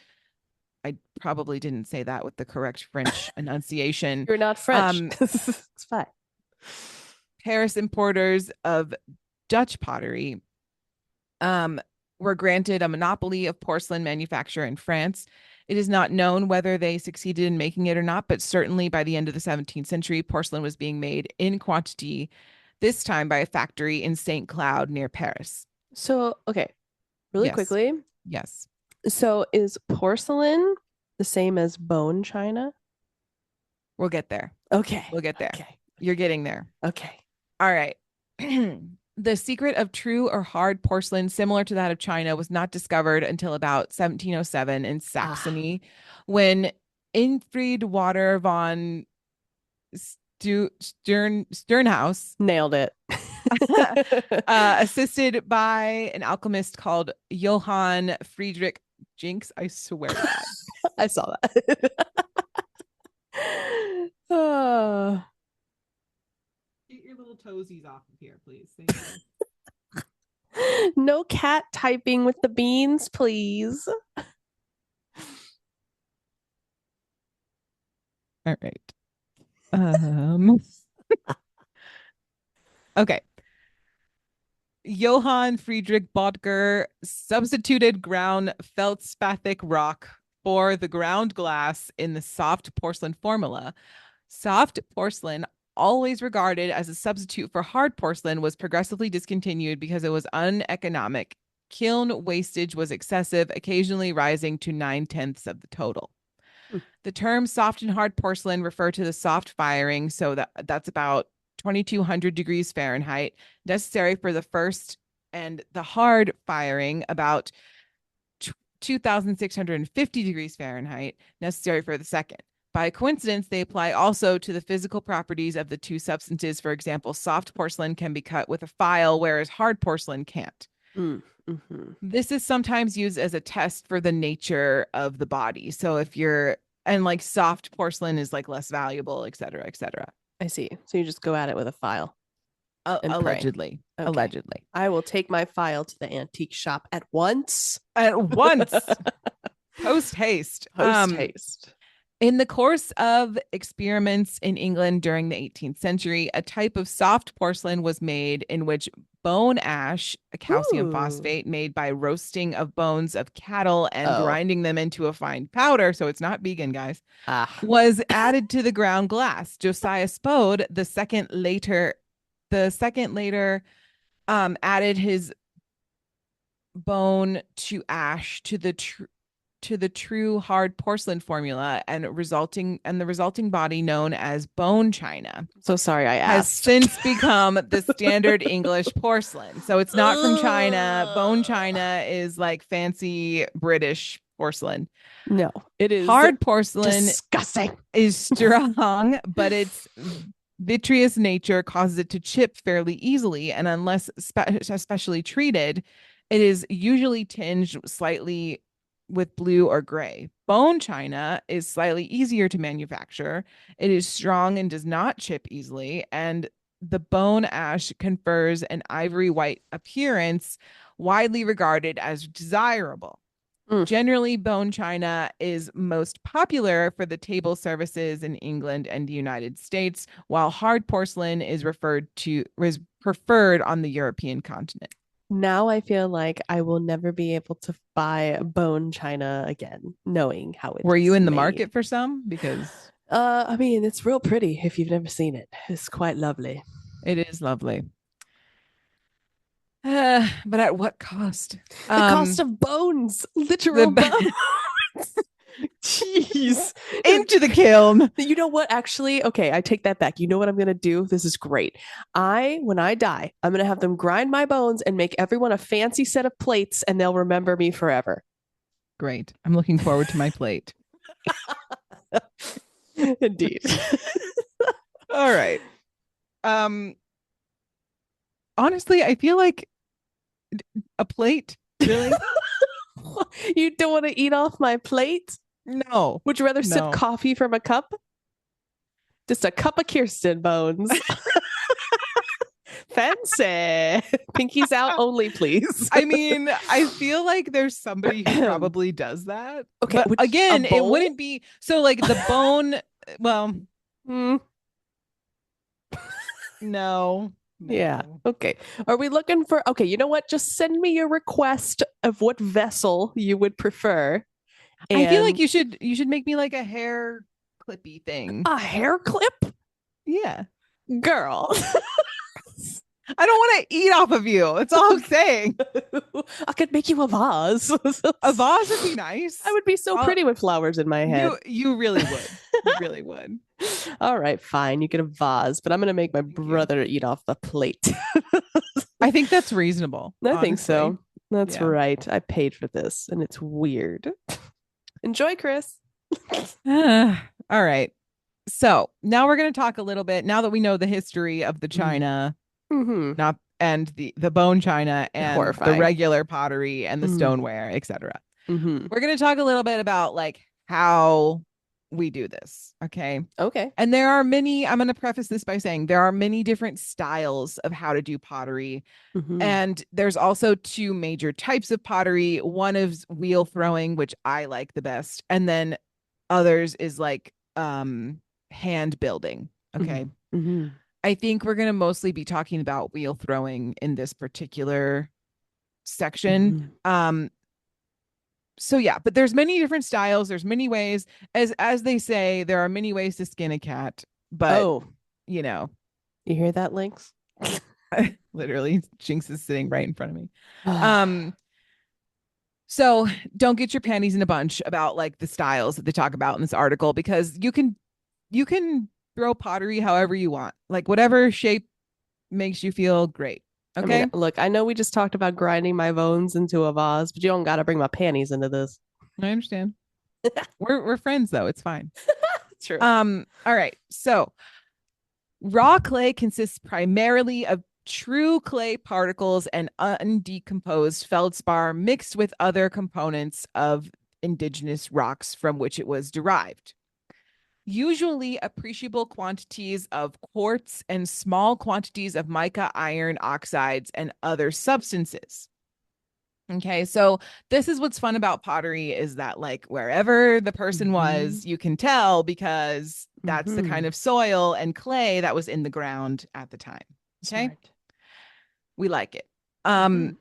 [SPEAKER 1] I probably didn't say that with the correct French enunciation,
[SPEAKER 2] You're not French.
[SPEAKER 1] um,
[SPEAKER 2] It's fine.
[SPEAKER 1] Paris importers of Dutch pottery um, were granted a monopoly of porcelain manufacture in France. It is not known whether they succeeded in making it or not, but certainly by the end of the 17th century, porcelain was being made in quantity, this time by a factory in St. Cloud near Paris.
[SPEAKER 2] So, okay, really
[SPEAKER 1] Yes,
[SPEAKER 2] quickly.
[SPEAKER 1] yes,
[SPEAKER 2] So, is porcelain the same as bone china?
[SPEAKER 1] we'll get there.
[SPEAKER 2] Okay.
[SPEAKER 1] We'll get there.
[SPEAKER 2] Okay.
[SPEAKER 1] You're getting there.
[SPEAKER 2] Okay.
[SPEAKER 1] All right. The secret of true or hard porcelain, similar to that of China, was not discovered until about 1707 in
[SPEAKER 2] Ah,
[SPEAKER 1] Saxony, when Infried Water von Sternhaus,
[SPEAKER 2] nailed it.
[SPEAKER 1] assisted by an alchemist called Johann Friedrich Jinks, I swear to God.
[SPEAKER 2] I saw that. uh,
[SPEAKER 1] Get your little toesies off of here, please. Thank you.
[SPEAKER 2] no cat typing with the beans, please.
[SPEAKER 1] All right. Um, okay. Johann Friedrich Böttger substituted ground feldspathic rock for the ground glass in the soft porcelain formula. Soft porcelain, always regarded as a substitute for hard porcelain, was progressively discontinued because it was uneconomic. Kiln wastage was excessive, occasionally rising to 9/10 of the total. The term soft and hard porcelain refer to the soft firing, so that's about 2200 degrees Fahrenheit, necessary for the first, and the hard firing, about 2650 degrees Fahrenheit, necessary for the second. By coincidence, they apply also to the physical properties of the two substances. For example, soft porcelain can be cut with a file, whereas hard porcelain can't.
[SPEAKER 2] Mm-hmm.
[SPEAKER 1] This is sometimes used as a test for the nature of the body. So if you're, and like soft porcelain is like less valuable, et cetera, et cetera.
[SPEAKER 2] I see. So you just go at it with a file and pray.
[SPEAKER 1] Allegedly.
[SPEAKER 2] Okay.
[SPEAKER 1] Allegedly.
[SPEAKER 2] I will take my file to the antique shop at once.
[SPEAKER 1] At once, post haste.
[SPEAKER 2] Post haste.
[SPEAKER 1] In the course of experiments in England during the 18th century, a type of soft porcelain was made in which bone ash, a calcium
[SPEAKER 2] Ooh.
[SPEAKER 1] phosphate made by roasting of bones of cattle and
[SPEAKER 2] Oh.
[SPEAKER 1] grinding them into a fine powder, so it's not vegan, guys,
[SPEAKER 2] Ah.
[SPEAKER 1] was added to the ground glass. Josiah Spode, the second later added his bone to ash to the true hard porcelain formula and the resulting body known as bone china
[SPEAKER 2] So sorry I
[SPEAKER 1] has
[SPEAKER 2] asked.
[SPEAKER 1] since become the standard English porcelain. So it's not from China. Bone china is like fancy British porcelain.
[SPEAKER 2] No, it is
[SPEAKER 1] Hard porcelain
[SPEAKER 2] disgusting.
[SPEAKER 1] is strong, but its vitreous nature causes it to chip fairly easily. And unless especially treated, it is usually tinged slightly with blue or gray. Bone china is slightly easier to manufacture. It is strong and does not chip easily. And the bone ash confers an ivory white appearance, widely regarded as desirable.
[SPEAKER 2] Mm.
[SPEAKER 1] Generally, bone china is most popular for the table services in England and the United States, while hard porcelain is preferred on the European continent.
[SPEAKER 2] Now I feel like I will never be able to buy bone china again, knowing how
[SPEAKER 1] Were you
[SPEAKER 2] it's
[SPEAKER 1] in the
[SPEAKER 2] made.
[SPEAKER 1] market for some? Because
[SPEAKER 2] I mean, it's real pretty if you've never seen it. It's quite lovely.
[SPEAKER 1] it is lovely. But at what cost?
[SPEAKER 2] The cost of bones, literal bones. Jeez.
[SPEAKER 1] Into the kiln.
[SPEAKER 2] You know what? Actually, okay, I take that back. You know what I'm going to do? This is great. When I die, I'm going to have them grind my bones and make everyone a fancy set of plates, and they'll remember me forever.
[SPEAKER 1] Great. I'm looking forward to my plate.
[SPEAKER 2] Indeed.
[SPEAKER 1] All right. Honestly, I feel like a plate, really?
[SPEAKER 2] You don't want to eat off my plate?
[SPEAKER 1] No.
[SPEAKER 2] Would you rather sip
[SPEAKER 1] No.
[SPEAKER 2] coffee from a cup? Just a cup of Kirsten bones. Fancy. Pinkies out only, please.
[SPEAKER 1] I mean, I feel like there's somebody who probably does that.
[SPEAKER 2] Okay,
[SPEAKER 1] But again,
[SPEAKER 2] a
[SPEAKER 1] it
[SPEAKER 2] bowl?
[SPEAKER 1] wouldn't be so like the bone. Well,
[SPEAKER 2] Mm,
[SPEAKER 1] no.
[SPEAKER 2] yeah. Okay. Are we looking for? Okay. You know what? Just send me your request of what vessel you would prefer.
[SPEAKER 1] I feel like
[SPEAKER 2] And
[SPEAKER 1] you should make me like a hair clippy thing.
[SPEAKER 2] a hair clip,
[SPEAKER 1] Yeah.
[SPEAKER 2] girl.
[SPEAKER 1] I don't want to eat off of you. That's all I'm saying.
[SPEAKER 2] I could make you a vase.
[SPEAKER 1] A vase would be nice.
[SPEAKER 2] I would be so pretty with flowers in my head.
[SPEAKER 1] You really would. You really would.
[SPEAKER 2] All right, fine. You get a vase, but I'm gonna make my brother eat off the plate.
[SPEAKER 1] I think that's reasonable.
[SPEAKER 2] I think so.
[SPEAKER 1] Honestly.
[SPEAKER 2] That's
[SPEAKER 1] Yeah.
[SPEAKER 2] right. I paid for this, and it's weird. Enjoy, Chris.
[SPEAKER 1] All right. So now we're going to talk a little bit, now that we know the history of the china,
[SPEAKER 2] Mm-hmm.
[SPEAKER 1] not and the bone china and
[SPEAKER 2] Horrifying.
[SPEAKER 1] the regular pottery and the
[SPEAKER 2] Mm.
[SPEAKER 1] stoneware, etc.
[SPEAKER 2] Mm-hmm.
[SPEAKER 1] We're going to talk a little bit about like how we do this. Okay.
[SPEAKER 2] Okay.
[SPEAKER 1] And there are many, I'm going to preface this by saying there are many different styles of how to do pottery.
[SPEAKER 2] Mm-hmm.
[SPEAKER 1] And there's also two major types of pottery. One is wheel throwing, which I like the best. And then others is like hand building. Okay.
[SPEAKER 2] Mm-hmm.
[SPEAKER 1] I think we're going to mostly be talking about wheel throwing in this particular section.
[SPEAKER 2] Mm-hmm.
[SPEAKER 1] So yeah, but there's many different styles. There's many ways, as they say, there are many ways to skin a cat. But you know,
[SPEAKER 2] you hear that, Lynx?
[SPEAKER 1] literally, Jinx is sitting right in front of me. So don't get your panties in a bunch about like the styles that they talk about in this article, because you can throw pottery however you want, like whatever shape makes you feel great. Okay.
[SPEAKER 2] I mean, look, I know we just talked about grinding my bones into a vase, but you don't got to bring my panties into this.
[SPEAKER 1] I understand. We're friends though. It's fine.
[SPEAKER 2] True.
[SPEAKER 1] All right. So raw clay consists primarily of true clay particles and undecomposed feldspar mixed with other components of indigenous rocks from which it was derived. Usually appreciable quantities of quartz and small quantities of mica iron oxides and other substances. Okay, so this is what's fun about pottery is that like wherever the person
[SPEAKER 2] Mm-hmm.
[SPEAKER 1] was, you can tell because that's the
[SPEAKER 2] Mm-hmm.
[SPEAKER 1] kind of soil and clay that was in the ground at the time. Okay,
[SPEAKER 2] Smart.
[SPEAKER 1] we like it.
[SPEAKER 2] Mm-hmm.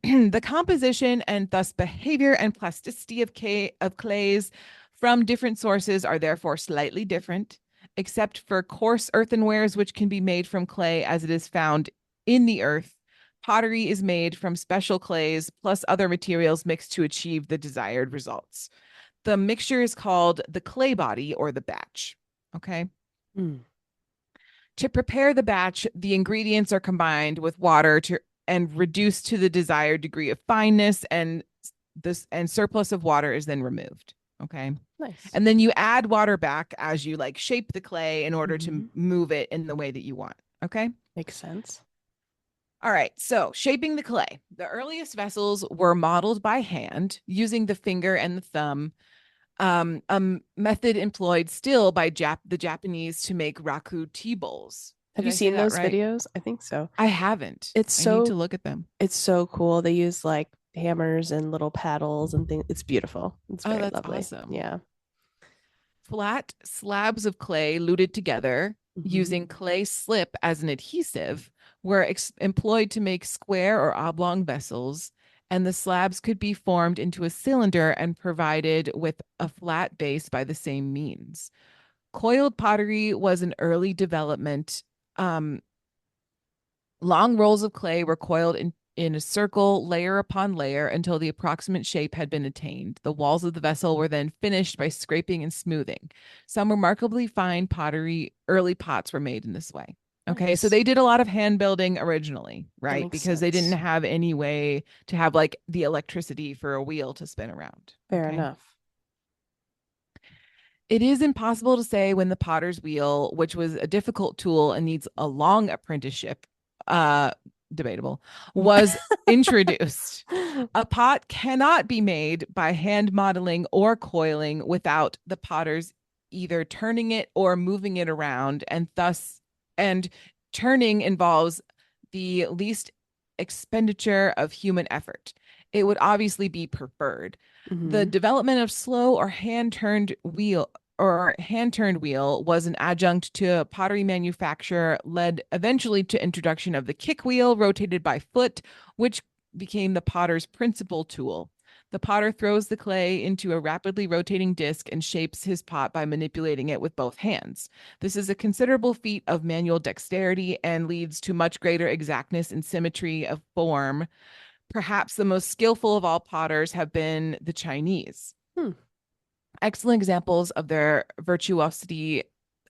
[SPEAKER 1] Um, the composition and thus behavior and plasticity of clays from different sources are therefore slightly different, except for coarse earthenwares, which can be made from clay as it is found in the earth. Pottery is made from special clays plus other materials mixed to achieve the desired results. The mixture is called the clay body or the batch. Okay.
[SPEAKER 2] Mm.
[SPEAKER 1] To prepare the batch, the ingredients are combined with water to and reduced to the desired degree of fineness, and this and surplus of water is then removed. Okay.
[SPEAKER 2] Nice.
[SPEAKER 1] And then you add water back as you like shape the clay in order to
[SPEAKER 2] Mm-hmm.
[SPEAKER 1] move it in the way that you want. Okay.
[SPEAKER 2] Makes sense.
[SPEAKER 1] All right, so shaping the clay. The earliest vessels were modeled by hand using the finger and the thumb, a method employed still by the Japanese to make raku tea bowls.
[SPEAKER 2] Have
[SPEAKER 1] Did
[SPEAKER 2] you
[SPEAKER 1] I say
[SPEAKER 2] seen
[SPEAKER 1] that
[SPEAKER 2] those
[SPEAKER 1] right?
[SPEAKER 2] videos? I think so.
[SPEAKER 1] I haven't.
[SPEAKER 2] It's
[SPEAKER 1] I need to
[SPEAKER 2] so
[SPEAKER 1] look at them.
[SPEAKER 2] it's so cool. They use like hammers and little paddles and things. It's beautiful. It's
[SPEAKER 1] Oh,
[SPEAKER 2] very
[SPEAKER 1] that's
[SPEAKER 2] lovely.
[SPEAKER 1] awesome.
[SPEAKER 2] Yeah.
[SPEAKER 1] Flat slabs of clay luted together
[SPEAKER 2] Mm-hmm.
[SPEAKER 1] using clay slip as an adhesive were employed to make square or oblong vessels, and the slabs could be formed into a cylinder and provided with a flat base by the same means. Coiled pottery was an early development. Um, Long rolls of clay were coiled in a circle, layer upon layer, until the approximate shape had been attained. The walls of the vessel were then finished by scraping and smoothing. Some remarkably fine pottery, early pots were made in this way. Okay, so
[SPEAKER 2] Nice.
[SPEAKER 1] they did a lot of hand building originally,
[SPEAKER 2] That
[SPEAKER 1] right?
[SPEAKER 2] makes
[SPEAKER 1] Because they didn't
[SPEAKER 2] sense.
[SPEAKER 1] have any way to have like the electricity for a wheel to spin around.
[SPEAKER 2] Fair
[SPEAKER 1] Okay.
[SPEAKER 2] enough.
[SPEAKER 1] It is impossible to say when the potter's wheel, which was a difficult tool and needs a long apprenticeship, uh, debatable, was introduced. A pot cannot be made by hand modeling or coiling without the potters either turning it or moving it around, and turning involves the least expenditure of human effort. It would obviously be preferred. The
[SPEAKER 2] Mm-hmm.
[SPEAKER 1] development of slow or hand-turned wheel was an adjunct to pottery manufacture, led eventually to introduction of the kick wheel rotated by foot, which became the potter's principal tool. The potter throws the clay into a rapidly rotating disc and shapes his pot by manipulating it with both hands. This is a considerable feat of manual dexterity and leads to much greater exactness and symmetry of form. Perhaps the most skillful of all potters have been the Chinese.
[SPEAKER 2] Hmm.
[SPEAKER 1] Excellent examples of their virtuosity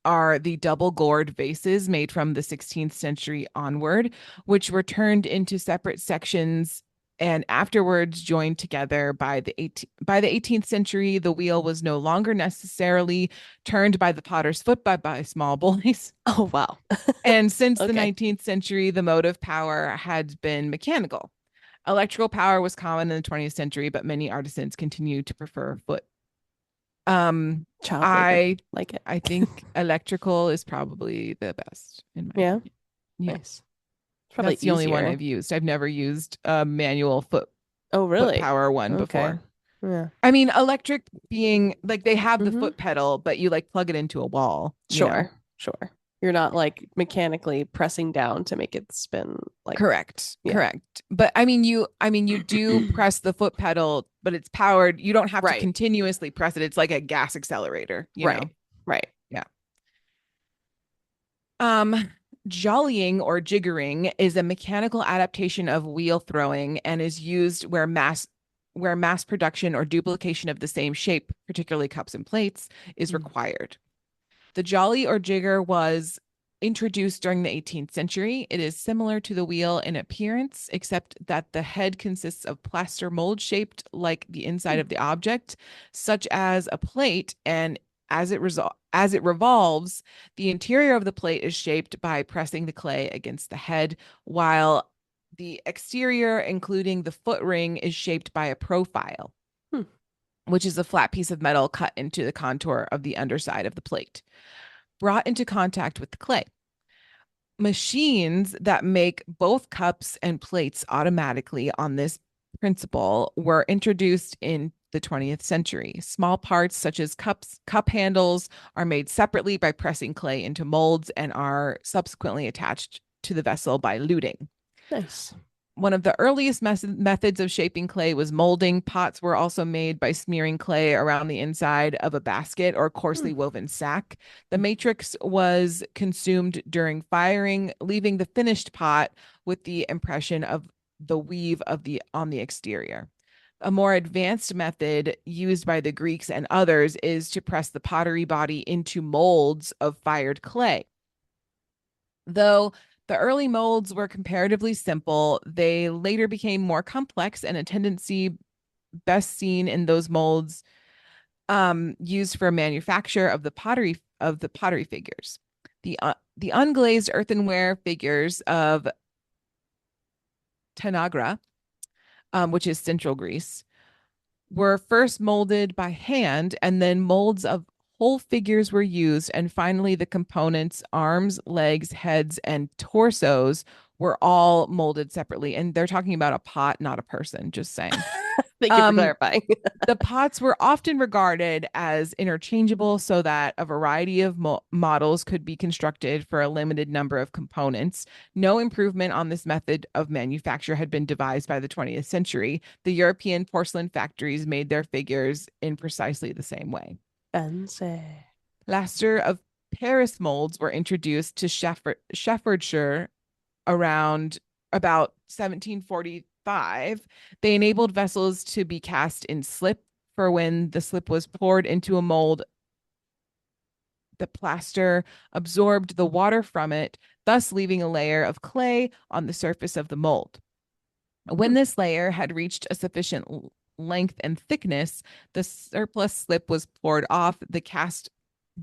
[SPEAKER 1] are the double gourd vases made from the 16th century onward, which were turned into separate sections and afterwards joined together by the 18th century. The wheel was no longer necessarily turned by the potter's foot, but by small boys.
[SPEAKER 2] Oh, wow.
[SPEAKER 1] And since the
[SPEAKER 2] Okay.
[SPEAKER 1] 19th century, the motive power had been mechanical. Electrical power was common in the 20th century, but many artisans continued to prefer foot. Um,
[SPEAKER 2] Child labor.
[SPEAKER 1] I
[SPEAKER 2] Like it.
[SPEAKER 1] I think electrical is probably the best in my
[SPEAKER 2] Yeah.
[SPEAKER 1] opinion. Yeah,
[SPEAKER 2] Nice. It's probably
[SPEAKER 1] that's the only one
[SPEAKER 2] easier.
[SPEAKER 1] I've used. I've never used a manual
[SPEAKER 2] Oh,
[SPEAKER 1] foot
[SPEAKER 2] really?
[SPEAKER 1] power one
[SPEAKER 2] Okay.
[SPEAKER 1] before.
[SPEAKER 2] Yeah.
[SPEAKER 1] I mean, electric being like they have the
[SPEAKER 2] Mm-hmm.
[SPEAKER 1] foot pedal, but you like plug it into a wall, you know.
[SPEAKER 2] Sure. Sure. You're not like mechanically pressing down to make it spin like,
[SPEAKER 1] Correct.
[SPEAKER 2] yeah.
[SPEAKER 1] Correct. But I mean you do press the foot pedal, but it's powered. You don't have to
[SPEAKER 2] Right.
[SPEAKER 1] continuously press it. It's like a gas accelerator, you
[SPEAKER 2] Right.
[SPEAKER 1] know.
[SPEAKER 2] Right.
[SPEAKER 1] Yeah. Um, Jollying or jiggering is a mechanical adaptation of wheel throwing and is used where mass production or duplication of the same shape, particularly cups and plates, is
[SPEAKER 2] Mm.
[SPEAKER 1] required. The jolly or jigger was introduced during the 18th century. It is similar to the wheel in appearance, except that the head consists of plaster mold shaped like the inside
[SPEAKER 2] Hmm.
[SPEAKER 1] of the object, such as a plate, and as it revolves, the interior of the plate is shaped by pressing the clay against the head, while the exterior, including the foot ring, is shaped by a profile,
[SPEAKER 2] Hmm.
[SPEAKER 1] which is a flat piece of metal cut into the contour of the underside of the plate, brought into contact with the clay. Machines that make both cups and plates automatically on this principle were introduced in the 20th century. Small parts such as cup handles are made separately by pressing clay into molds and are subsequently attached to the vessel by luting.
[SPEAKER 2] Nice.
[SPEAKER 1] One of the earliest methods of shaping clay was molding. Pots were also made by smearing clay around the inside of a basket or
[SPEAKER 2] Hmm.
[SPEAKER 1] coarsely woven sack. The matrix was consumed during firing, leaving the finished pot with the impression of the weave of the on the exterior. A more advanced method used by the Greeks and others is to press the pottery body into molds of fired clay. Though the early molds were comparatively simple, they later became more complex, and a tendency best seen in those molds used for manufacture of the pottery figures. The unglazed earthenware figures of Tanagra, which is Central Greece, were first molded by hand, and then molds of whole figures were used. And finally, the components, arms, legs, heads, and torsos were all molded separately. And they're talking about a pot, not a person, just saying.
[SPEAKER 2] Thank you for
[SPEAKER 1] Um,
[SPEAKER 2] clarifying.
[SPEAKER 1] the pots were often regarded as interchangeable so that a variety of models could be constructed for a limited number of components. No improvement on this method of manufacture had been devised by the 20th century. The European porcelain factories made their figures in precisely the same way.
[SPEAKER 2] Fancy.
[SPEAKER 1] Plaster of Paris molds were introduced to Shepherdshire around about 1745. They enabled vessels to be cast in slip for when the slip was poured into a mold. The plaster absorbed the water from it, thus leaving a layer of clay on the surface of the mold. When
[SPEAKER 2] Hmm.
[SPEAKER 1] this layer had reached a sufficient length and thickness, the surplus slip was poured off, the cast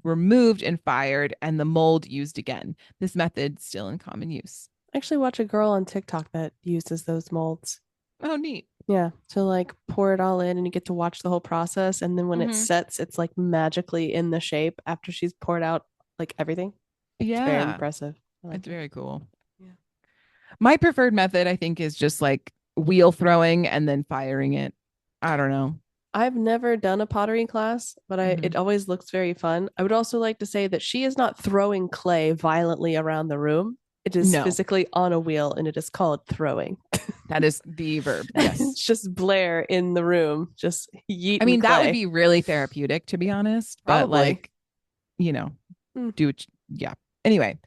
[SPEAKER 1] removed and fired, and the mold used again. This method still in common use.
[SPEAKER 2] I actually watch a girl on TikTok that uses those molds.
[SPEAKER 1] Oh, neat.
[SPEAKER 2] Yeah, to like pour it all in and you get to watch the whole process. And then when it
[SPEAKER 1] Hmm.
[SPEAKER 2] sets, it's like magically in the shape after she's poured out like everything. It's very
[SPEAKER 1] Yeah,
[SPEAKER 2] impressive. I
[SPEAKER 1] it's
[SPEAKER 2] like it.
[SPEAKER 1] very cool.
[SPEAKER 2] Yeah.
[SPEAKER 1] My preferred method, I think, is just like wheel throwing and then firing it. I don't know.
[SPEAKER 2] I've never done a pottery class, but it
[SPEAKER 1] Hmm.
[SPEAKER 2] always looks very fun. I would also like to say that she is not throwing clay violently around the room. It is
[SPEAKER 1] No,
[SPEAKER 2] physically on a wheel and it is called throwing.
[SPEAKER 1] that is the verb. Yes.
[SPEAKER 2] It's just Blair in the room, just
[SPEAKER 1] I
[SPEAKER 2] yeeting
[SPEAKER 1] mean, that would
[SPEAKER 2] clay.
[SPEAKER 1] be really therapeutic, to be honest, but
[SPEAKER 2] Probably.
[SPEAKER 1] like, you know,
[SPEAKER 2] Mm.
[SPEAKER 1] do it. Yeah. Anyway,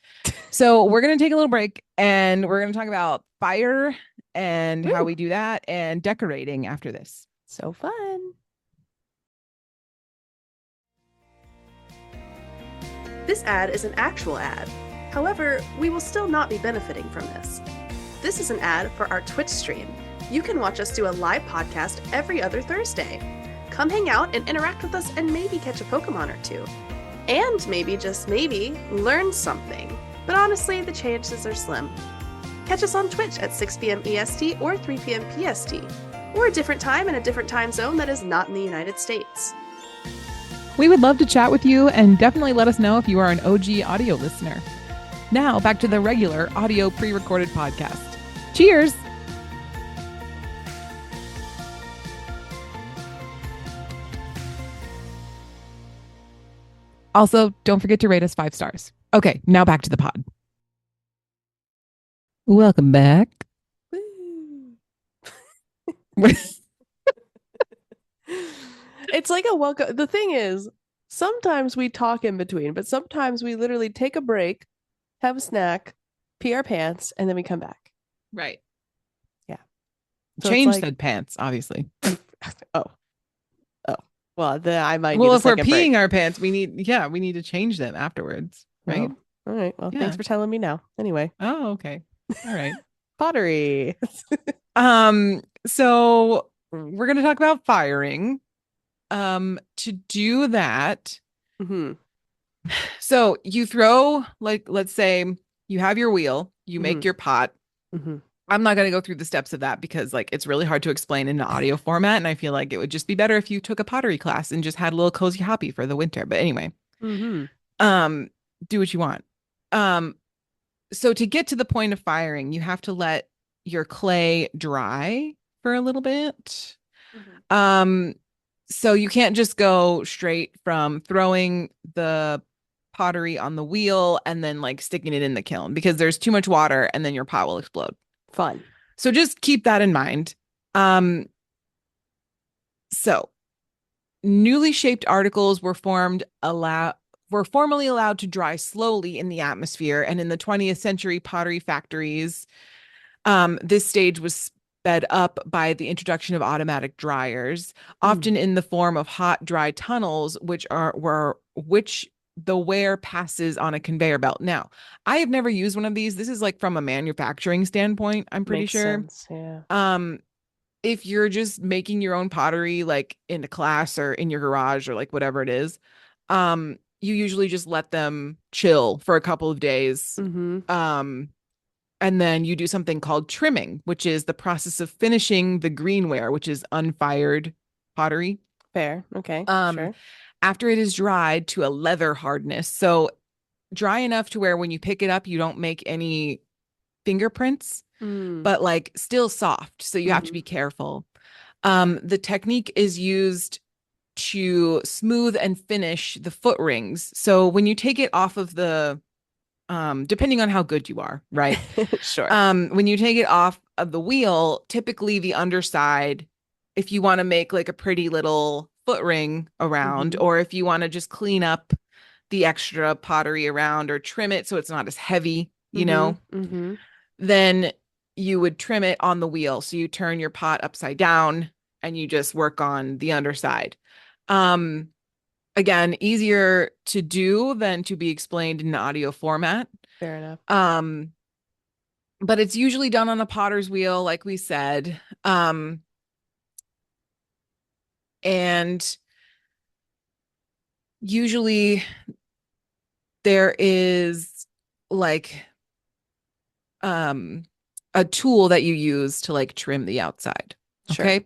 [SPEAKER 1] so we're going to take a little break and we're going to talk about fire and how
[SPEAKER 2] Woo.
[SPEAKER 1] we do that and decorating after this.
[SPEAKER 2] So fun.
[SPEAKER 3] This ad is an actual ad. However, we will still not be benefiting from this. This is an ad for our Twitch stream. You can watch us do a live podcast every other Thursday. Come hang out and interact with us and maybe catch a Pokemon or two. And maybe, just maybe, learn something. But honestly, the chances are slim. Catch us on Twitch at 6 p.m. EST or 3 p.m. PST, or a different time in a different time zone that is not in the United States.
[SPEAKER 1] We would love to chat with you and definitely let us know if you are an OG audio listener. Now, back to the regular audio pre recorded podcast. Cheers! Also, don't forget to rate us 5 stars. Okay, now back to the pod. Welcome back.
[SPEAKER 2] It's like a welcome. The thing is, sometimes we talk in between, but sometimes we literally take a break, have a snack, pee our pants, and then we come back.
[SPEAKER 1] Right.
[SPEAKER 2] Yeah. So it's
[SPEAKER 1] Change
[SPEAKER 2] like,
[SPEAKER 1] said pants, obviously.
[SPEAKER 2] oh, oh. Well, then I might need
[SPEAKER 1] Well,
[SPEAKER 2] a
[SPEAKER 1] if we're
[SPEAKER 2] second break.
[SPEAKER 1] peeing our pants, we need to change them afterwards, right?
[SPEAKER 2] Oh, all right. Well,
[SPEAKER 1] Yeah.
[SPEAKER 2] thanks for telling me now. Anyway,
[SPEAKER 1] Oh, okay. All right.
[SPEAKER 2] pottery.
[SPEAKER 1] So we're gonna talk about firing. To do that,
[SPEAKER 2] Mm-hmm.
[SPEAKER 1] So you throw, like, let's say you have your wheel, you
[SPEAKER 2] Mm-hmm.
[SPEAKER 1] make your pot.
[SPEAKER 2] Mm-hmm.
[SPEAKER 1] I'm not going to go through the steps of that because like it's really hard to explain in an audio format. And I feel like it would just be better if you took a pottery class and just had a little cozy hobby for the winter. But anyway,
[SPEAKER 2] Mm-hmm.
[SPEAKER 1] um, do what you want. Um, so to get to the point of firing, you have to let your clay dry for a little bit.
[SPEAKER 3] Mhm.
[SPEAKER 1] Um, so you can't just go straight from throwing the pottery on the wheel and then like sticking it in the kiln because there's too much water and then your pot will explode.
[SPEAKER 2] Fun.
[SPEAKER 1] So just keep that in mind. Um, so newly shaped articles were formerly allowed to dry slowly in the atmosphere, and in the 20th century pottery factories, this stage was sped up by the introduction of automatic dryers,
[SPEAKER 2] Mm.
[SPEAKER 1] often in the form of hot, dry tunnels, which the wear passes on a conveyor belt. Now, I have never used one of these. This is like from a manufacturing standpoint, I'm pretty
[SPEAKER 2] Makes
[SPEAKER 1] sure.
[SPEAKER 2] sense. Yeah.
[SPEAKER 1] Um, if you're just making your own pottery, like in a class or in your garage or like whatever it is, you usually just let them chill for a couple of days.
[SPEAKER 2] Mm-hmm.
[SPEAKER 1] Um, and then you do something called trimming, which is the process of finishing the greenware, which is unfired pottery.
[SPEAKER 2] Fair. Okay.
[SPEAKER 1] Um,
[SPEAKER 2] Sure.
[SPEAKER 1] after it is dried to a leather hardness. So dry enough to where when you pick it up, you don't make any fingerprints,
[SPEAKER 2] Mm.
[SPEAKER 1] but like still soft. So you have to
[SPEAKER 2] Mm-hmm.
[SPEAKER 1] be careful. The technique is used to smooth and finish the foot rings. So when you take it off of the depending on how good you are, right?
[SPEAKER 2] Sure.
[SPEAKER 1] When you take it off of the wheel, typically the underside, if you want to make like a pretty little foot ring around,
[SPEAKER 2] Mm-hmm.
[SPEAKER 1] or if you want to just clean up the extra pottery around or trim it so it's not as heavy,
[SPEAKER 2] Mm-hmm. Mm-hmm.
[SPEAKER 1] then you would trim it on the wheel. So you turn your pot upside down and you just work on the underside. Um, Again, easier to do than to be explained in audio format.
[SPEAKER 2] Fair enough.
[SPEAKER 1] Um, but it's usually done on a potter's wheel, like we said. And usually there is like um a tool that you use to like trim the outside.
[SPEAKER 2] Sure.
[SPEAKER 1] Okay.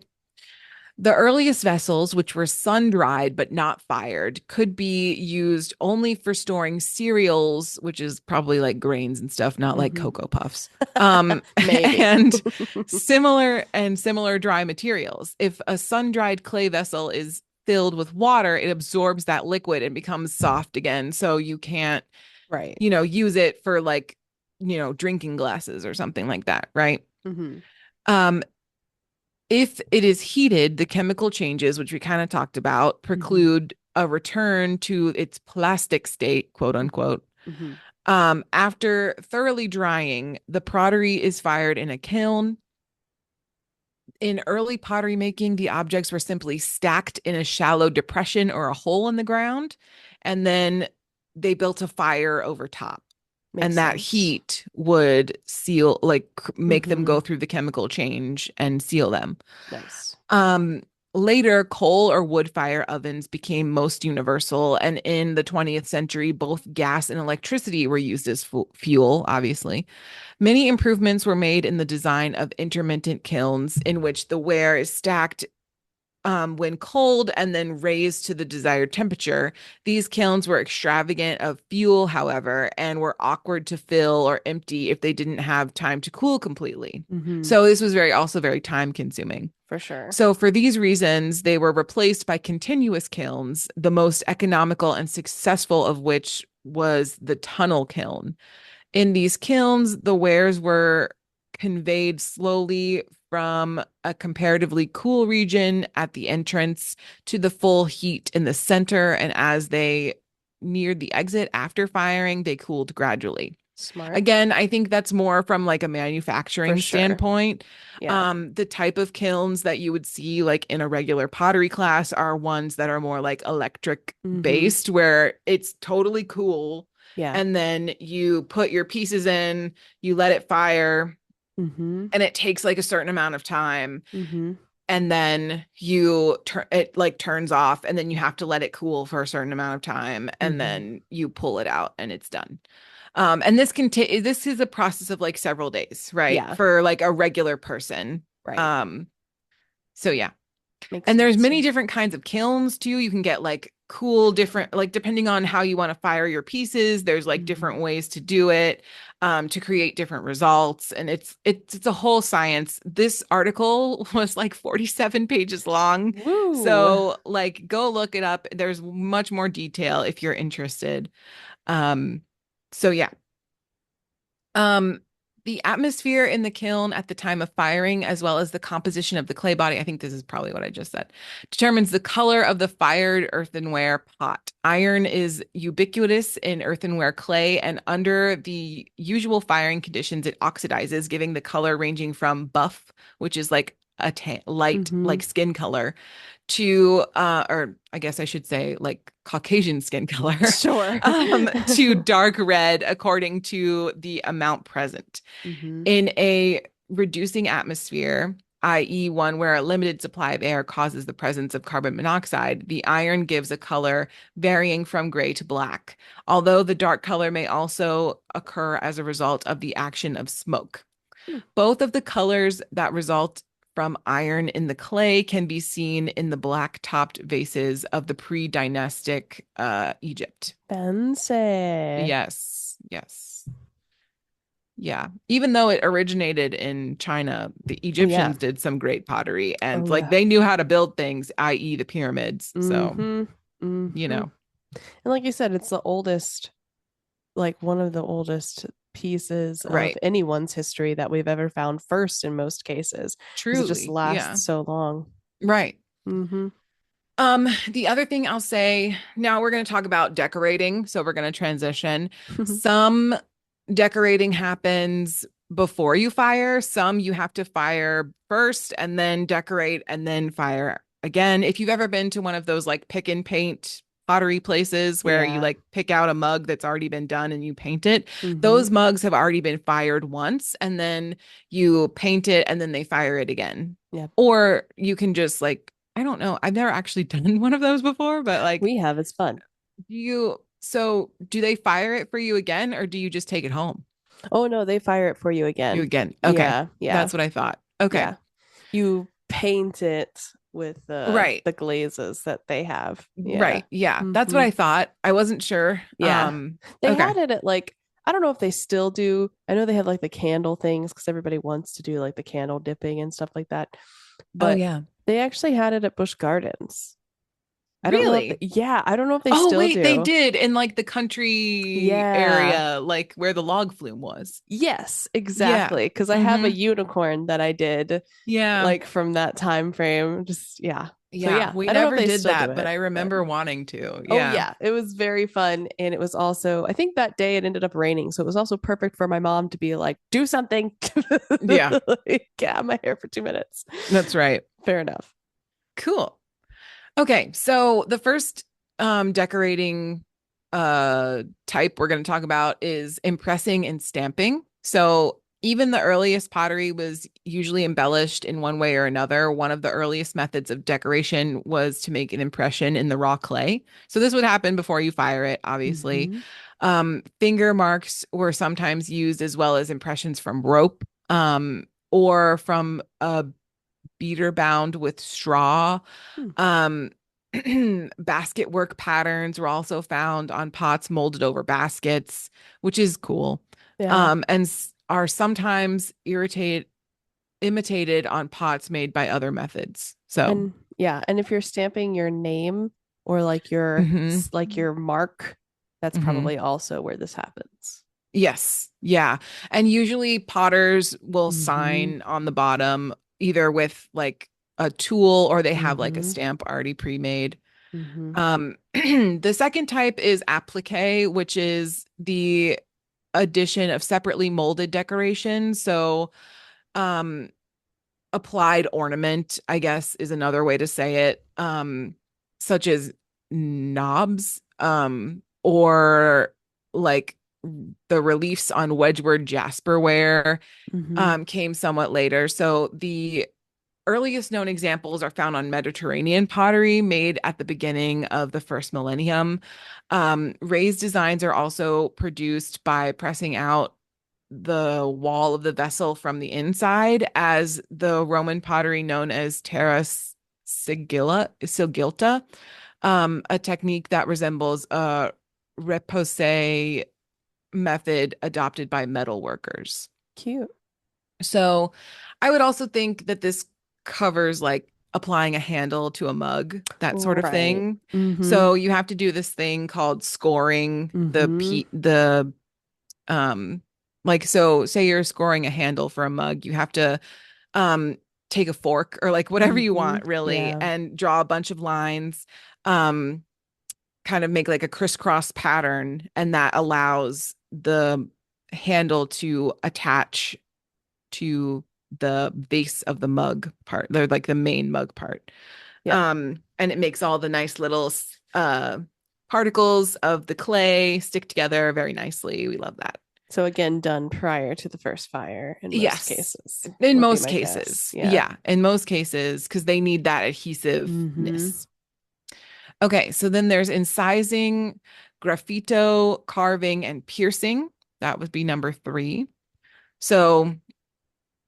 [SPEAKER 1] The earliest vessels, which were sun-dried but not fired, could be used only for storing cereals, which is probably like grains and stuff, not like
[SPEAKER 2] Mm-hmm.
[SPEAKER 1] Cocoa Puffs. Um,
[SPEAKER 2] Maybe.
[SPEAKER 1] and similar dry materials. If a sun-dried clay vessel is filled with water, it absorbs that liquid and becomes soft again. So you can't,
[SPEAKER 2] Right.
[SPEAKER 1] use it for like, drinking glasses or something like that, right?
[SPEAKER 2] Mm-hmm.
[SPEAKER 1] Um, if it is heated, the chemical changes, which we kind of talked about,
[SPEAKER 2] Mm-hmm.
[SPEAKER 1] preclude a return to its plastic state, quote unquote.
[SPEAKER 2] Mm-hmm.
[SPEAKER 1] After thoroughly drying, the pottery is fired in a kiln. In early pottery making, the objects were simply stacked in a shallow depression or a hole in the ground, and then they built a fire over top.
[SPEAKER 2] Makes
[SPEAKER 1] And that
[SPEAKER 2] sense.
[SPEAKER 1] heat would seal, like make them
[SPEAKER 2] Mm-hmm.
[SPEAKER 1] go through the chemical change and seal them.
[SPEAKER 2] Nice.
[SPEAKER 1] Um, Later, coal or wood fire ovens became most universal, and in the 20th century, both gas and electricity were used as fuel, obviously. Many improvements were made in the design of intermittent kilns, in which the ware is stacked when cold and then raised to the desired temperature. These kilns were extravagant of fuel, however, and were awkward to fill or empty if they didn't have time to cool completely.
[SPEAKER 2] Mm-hmm.
[SPEAKER 1] So this was also very time consuming.
[SPEAKER 2] For sure.
[SPEAKER 1] So, for these reasons, they were replaced by continuous kilns, the most economical and successful of which was the tunnel kiln. In these kilns, the wares were conveyed slowly from a comparatively cool region at the entrance to the full heat in the center. And as they neared the exit after firing, they cooled gradually.
[SPEAKER 2] Smart.
[SPEAKER 1] Again, I think that's more from like a
[SPEAKER 2] For
[SPEAKER 1] manufacturing
[SPEAKER 2] sure.
[SPEAKER 1] standpoint.
[SPEAKER 2] Yeah.
[SPEAKER 1] The type of kilns that you would see like in a regular pottery class are ones that are more like electric
[SPEAKER 2] Mm-hmm.
[SPEAKER 1] based, where it's totally cool.
[SPEAKER 2] Yeah.
[SPEAKER 1] And then you put your pieces in, you let it fire,
[SPEAKER 2] Mm-hmm.
[SPEAKER 1] and it takes like a certain amount of time.
[SPEAKER 2] Mm-hmm.
[SPEAKER 1] and then you turn it, like turns off, and then you have to let it cool for a certain amount of time, and
[SPEAKER 2] Hmm.
[SPEAKER 1] then you pull it out and it's done. And this can take, this is a process of like several days, right?
[SPEAKER 2] Yeah,
[SPEAKER 1] For like a regular person.
[SPEAKER 2] right.
[SPEAKER 1] Um, so yeah.
[SPEAKER 2] Makes
[SPEAKER 1] And there's
[SPEAKER 2] sense.
[SPEAKER 1] many
[SPEAKER 2] Yeah.
[SPEAKER 1] different kinds of kilns too. You can get like cool different, like depending on how you want to fire your pieces, there's like
[SPEAKER 2] Hmm.
[SPEAKER 1] different ways to do it, to create different results. And it's a whole science. This article was like 47 pages long.
[SPEAKER 2] Woo.
[SPEAKER 1] So like go look it up. There's much more detail if you're interested. Um, so yeah. Um, the atmosphere in the kiln at the time of firing, as well as the composition of the clay body, I think this is probably what I just said, determines the color of the fired earthenware pot. Iron is ubiquitous in earthenware clay, and under the usual firing conditions, it oxidizes, giving the color ranging from buff, which is like a light,
[SPEAKER 2] Hmm.
[SPEAKER 1] like skin color, to or I guess I should say like Caucasian skin color,
[SPEAKER 2] Sure.
[SPEAKER 1] to dark red according to the amount present.
[SPEAKER 2] Hmm.
[SPEAKER 1] In a reducing atmosphere, i.e., one where a limited supply of air causes the presence of carbon monoxide, the iron gives a color varying from gray to black, although the dark color may also occur as a result of the action of smoke. Both of the colors that result from iron in the clay can be seen in the black-topped vases of the pre-dynastic Egypt.
[SPEAKER 2] Fancy.
[SPEAKER 1] Yes, yes. Yeah. Even though it originated in China, the
[SPEAKER 2] Oh yeah.
[SPEAKER 1] Egyptians did some great pottery and
[SPEAKER 2] Oh
[SPEAKER 1] like
[SPEAKER 2] yeah.
[SPEAKER 1] they knew how to build things, i.e., the pyramids. So,
[SPEAKER 2] Mm-hmm.
[SPEAKER 1] you
[SPEAKER 2] Mm-hmm.
[SPEAKER 1] know,
[SPEAKER 2] And like you said, it's the oldest, like one of the oldest pieces of
[SPEAKER 1] right.
[SPEAKER 2] anyone's history that we've ever found first in most cases, because it just
[SPEAKER 1] Truly. Yeah.
[SPEAKER 2] lasts so long.
[SPEAKER 1] Right.
[SPEAKER 2] Mm-hmm.
[SPEAKER 1] The other thing I'll say, now we're going to talk about decorating. So we're going to transition. Some decorating happens before you fire, some you have to fire first and then decorate and then fire again. If you've ever been to one of those like pick and paint pottery places where you
[SPEAKER 2] Yeah.
[SPEAKER 1] like pick out a mug that's already been done and you paint it,
[SPEAKER 2] Mm-hmm.
[SPEAKER 1] those mugs have already been fired once and then you paint it and then they fire it again.
[SPEAKER 2] Yeah.
[SPEAKER 1] Or you can just like, I don't know. I've never actually done one of those before, but like,
[SPEAKER 2] We have. It's fun.
[SPEAKER 1] so do they fire it for you again or do you just take it home?
[SPEAKER 2] Oh no, they fire it for you
[SPEAKER 1] You
[SPEAKER 2] again.
[SPEAKER 1] again. Okay.
[SPEAKER 2] Yeah. Yeah.
[SPEAKER 1] That's what I thought. Okay.
[SPEAKER 2] Yeah. You paint it with
[SPEAKER 1] Right.
[SPEAKER 2] the glazes that they have. Yeah.
[SPEAKER 1] Right. Yeah. That's what
[SPEAKER 2] Hmm.
[SPEAKER 1] I thought. I wasn't sure.
[SPEAKER 2] Yeah. They
[SPEAKER 1] Okay.
[SPEAKER 2] had it at like, I don't know if they still do. I know they have like the candle things because everybody wants to do like the candle dipping and stuff like that.
[SPEAKER 1] Oh
[SPEAKER 2] But
[SPEAKER 1] yeah.
[SPEAKER 2] they actually had it at Busch Gardens. I don't know if
[SPEAKER 1] Really?
[SPEAKER 2] yeah, I don't know if they
[SPEAKER 1] Oh
[SPEAKER 2] still
[SPEAKER 1] wait, they
[SPEAKER 2] do.
[SPEAKER 1] did in like the country
[SPEAKER 2] Yeah.
[SPEAKER 1] area, like where the log flume was.
[SPEAKER 2] Yes,
[SPEAKER 1] Yeah.
[SPEAKER 2] exactly. Because I have a
[SPEAKER 1] Mm-hmm.
[SPEAKER 2] unicorn that I did
[SPEAKER 1] Yeah.
[SPEAKER 2] like from that time frame. Just yeah. So
[SPEAKER 1] Yeah.
[SPEAKER 2] yeah,
[SPEAKER 1] We
[SPEAKER 2] I don't know if
[SPEAKER 1] never
[SPEAKER 2] they
[SPEAKER 1] did
[SPEAKER 2] still do
[SPEAKER 1] that, but
[SPEAKER 2] it,
[SPEAKER 1] I
[SPEAKER 2] but
[SPEAKER 1] remember wanting to.
[SPEAKER 2] oh
[SPEAKER 1] Yeah.
[SPEAKER 2] yeah, it was very fun. And it was also, I think that day it ended up raining. So it was also perfect for my mom to be like, do something.
[SPEAKER 1] Yeah.
[SPEAKER 2] Like, get out of my hair for 2 minutes.
[SPEAKER 1] That's right.
[SPEAKER 2] Fair enough.
[SPEAKER 1] Cool. Okay, so the first decorating type we're going to talk about is impressing and stamping. So even the earliest pottery was usually embellished in one way or another. One of the earliest methods of decoration was to make an impression in the raw clay. So this would happen before you fire it, obviously.
[SPEAKER 2] Hmm.
[SPEAKER 1] Finger marks were sometimes used as well as impressions from rope, or from a beater bound with straw.
[SPEAKER 2] Hmm.
[SPEAKER 1] Um, basket work patterns were also found on pots molded over baskets, which is cool.
[SPEAKER 2] Yeah.
[SPEAKER 1] And are sometimes imitated on pots made by other methods. So,
[SPEAKER 2] And yeah, and if you're stamping your name or
[SPEAKER 1] mhm,
[SPEAKER 2] like your mark, that's
[SPEAKER 1] mhm.
[SPEAKER 2] probably also where this happens.
[SPEAKER 1] Yes, yeah. And usually potters will
[SPEAKER 2] Hmm.
[SPEAKER 1] sign on the bottom either with like a tool or they have like a
[SPEAKER 2] Hmm.
[SPEAKER 1] stamp already pre-made.
[SPEAKER 2] Hmm.
[SPEAKER 1] The second type is applique, which is the addition of separately molded decoration. So, um, applied ornament, I guess, is another way to say it, such as knobs, or like the reliefs on Wedgwood jasperware,
[SPEAKER 2] Hmm.
[SPEAKER 1] came somewhat later. So the earliest known examples are found on Mediterranean pottery made at the beginning of the first millennium. Raised designs are also produced by pressing out the wall of the vessel from the inside, as the Roman pottery known as terra sigilta, a technique that resembles a repousse method adopted by metal workers.
[SPEAKER 2] Cute.
[SPEAKER 1] So I would also think that this covers like applying a handle to a mug, that sort of
[SPEAKER 2] Right.
[SPEAKER 1] thing.
[SPEAKER 2] Mm-hmm.
[SPEAKER 1] So you have to do this thing called scoring
[SPEAKER 2] Mm-hmm.
[SPEAKER 1] the like, so say you're scoring a handle for a mug, you have to um take a fork or like whatever you
[SPEAKER 2] Mm-hmm.
[SPEAKER 1] want really
[SPEAKER 2] Yeah.
[SPEAKER 1] and draw a bunch of lines, um kind of make like a crisscross pattern, and that allows the handle to attach to the base of the mug part. They're like the main mug part.
[SPEAKER 2] Yep.
[SPEAKER 1] And it makes all the nice little particles of the clay stick together very nicely. We love that.
[SPEAKER 2] So again, done prior to the first fire in most
[SPEAKER 1] Yes.
[SPEAKER 2] cases,
[SPEAKER 1] In
[SPEAKER 2] would be
[SPEAKER 1] most
[SPEAKER 2] my guess.
[SPEAKER 1] cases.
[SPEAKER 2] Yeah.
[SPEAKER 1] Yeah, in most cases, because they need that
[SPEAKER 2] Mm-hmm.
[SPEAKER 1] adhesiveness. Okay, so then there's incising, graffito, carving, and piercing. That would be number three. So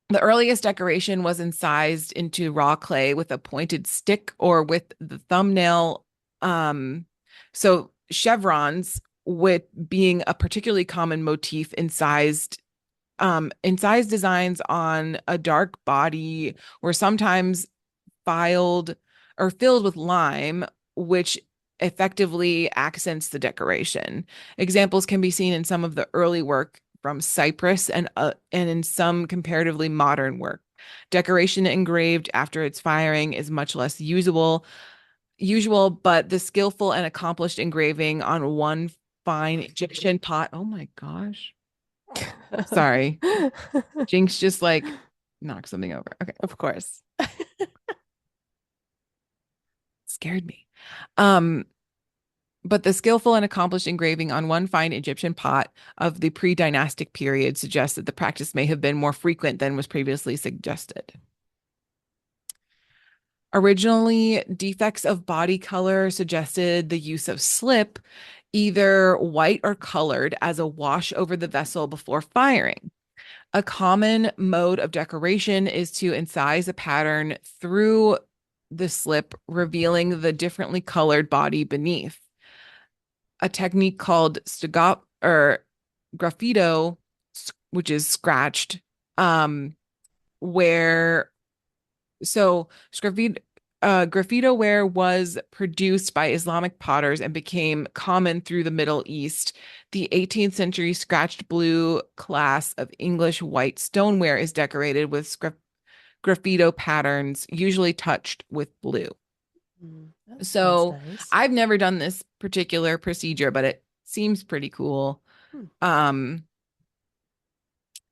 [SPEAKER 1] the earliest decoration was incised into raw clay with a pointed stick or with the thumbnail. So chevrons, with being a particularly common motif, incised designs on a dark body were sometimes filed or filled with lime, which effectively accents the decoration. Examples can be seen in some of the early work from Cyprus and in some comparatively modern work. Decoration engraved after its firing is much less usual, but the skillful and accomplished engraving on one fine Egyptian pot. Oh my gosh. Sorry. Jinx just like knocked something over. Okay.
[SPEAKER 2] Of course.
[SPEAKER 1] Scared me. Um, but the skillful and accomplished engraving on one fine Egyptian pot of the pre-dynastic period suggests that the practice may have been more frequent than was previously suggested. Originally, defects of body color suggested the use of slip, either white or colored, as a wash over the vessel before firing. A common mode of decoration is to incise a pattern through the slip, revealing the differently colored body beneath. A technique called stegop or graffito, which is scratched, where so graffito ware was produced by Islamic potters and became common through the Middle East. The 18th century scratched blue class of English white stoneware is decorated with graffito patterns, usually touched with blue.
[SPEAKER 2] That sounds
[SPEAKER 1] So
[SPEAKER 2] nice.
[SPEAKER 1] I've never done this particular procedure, but it seems pretty cool.
[SPEAKER 2] Hmm.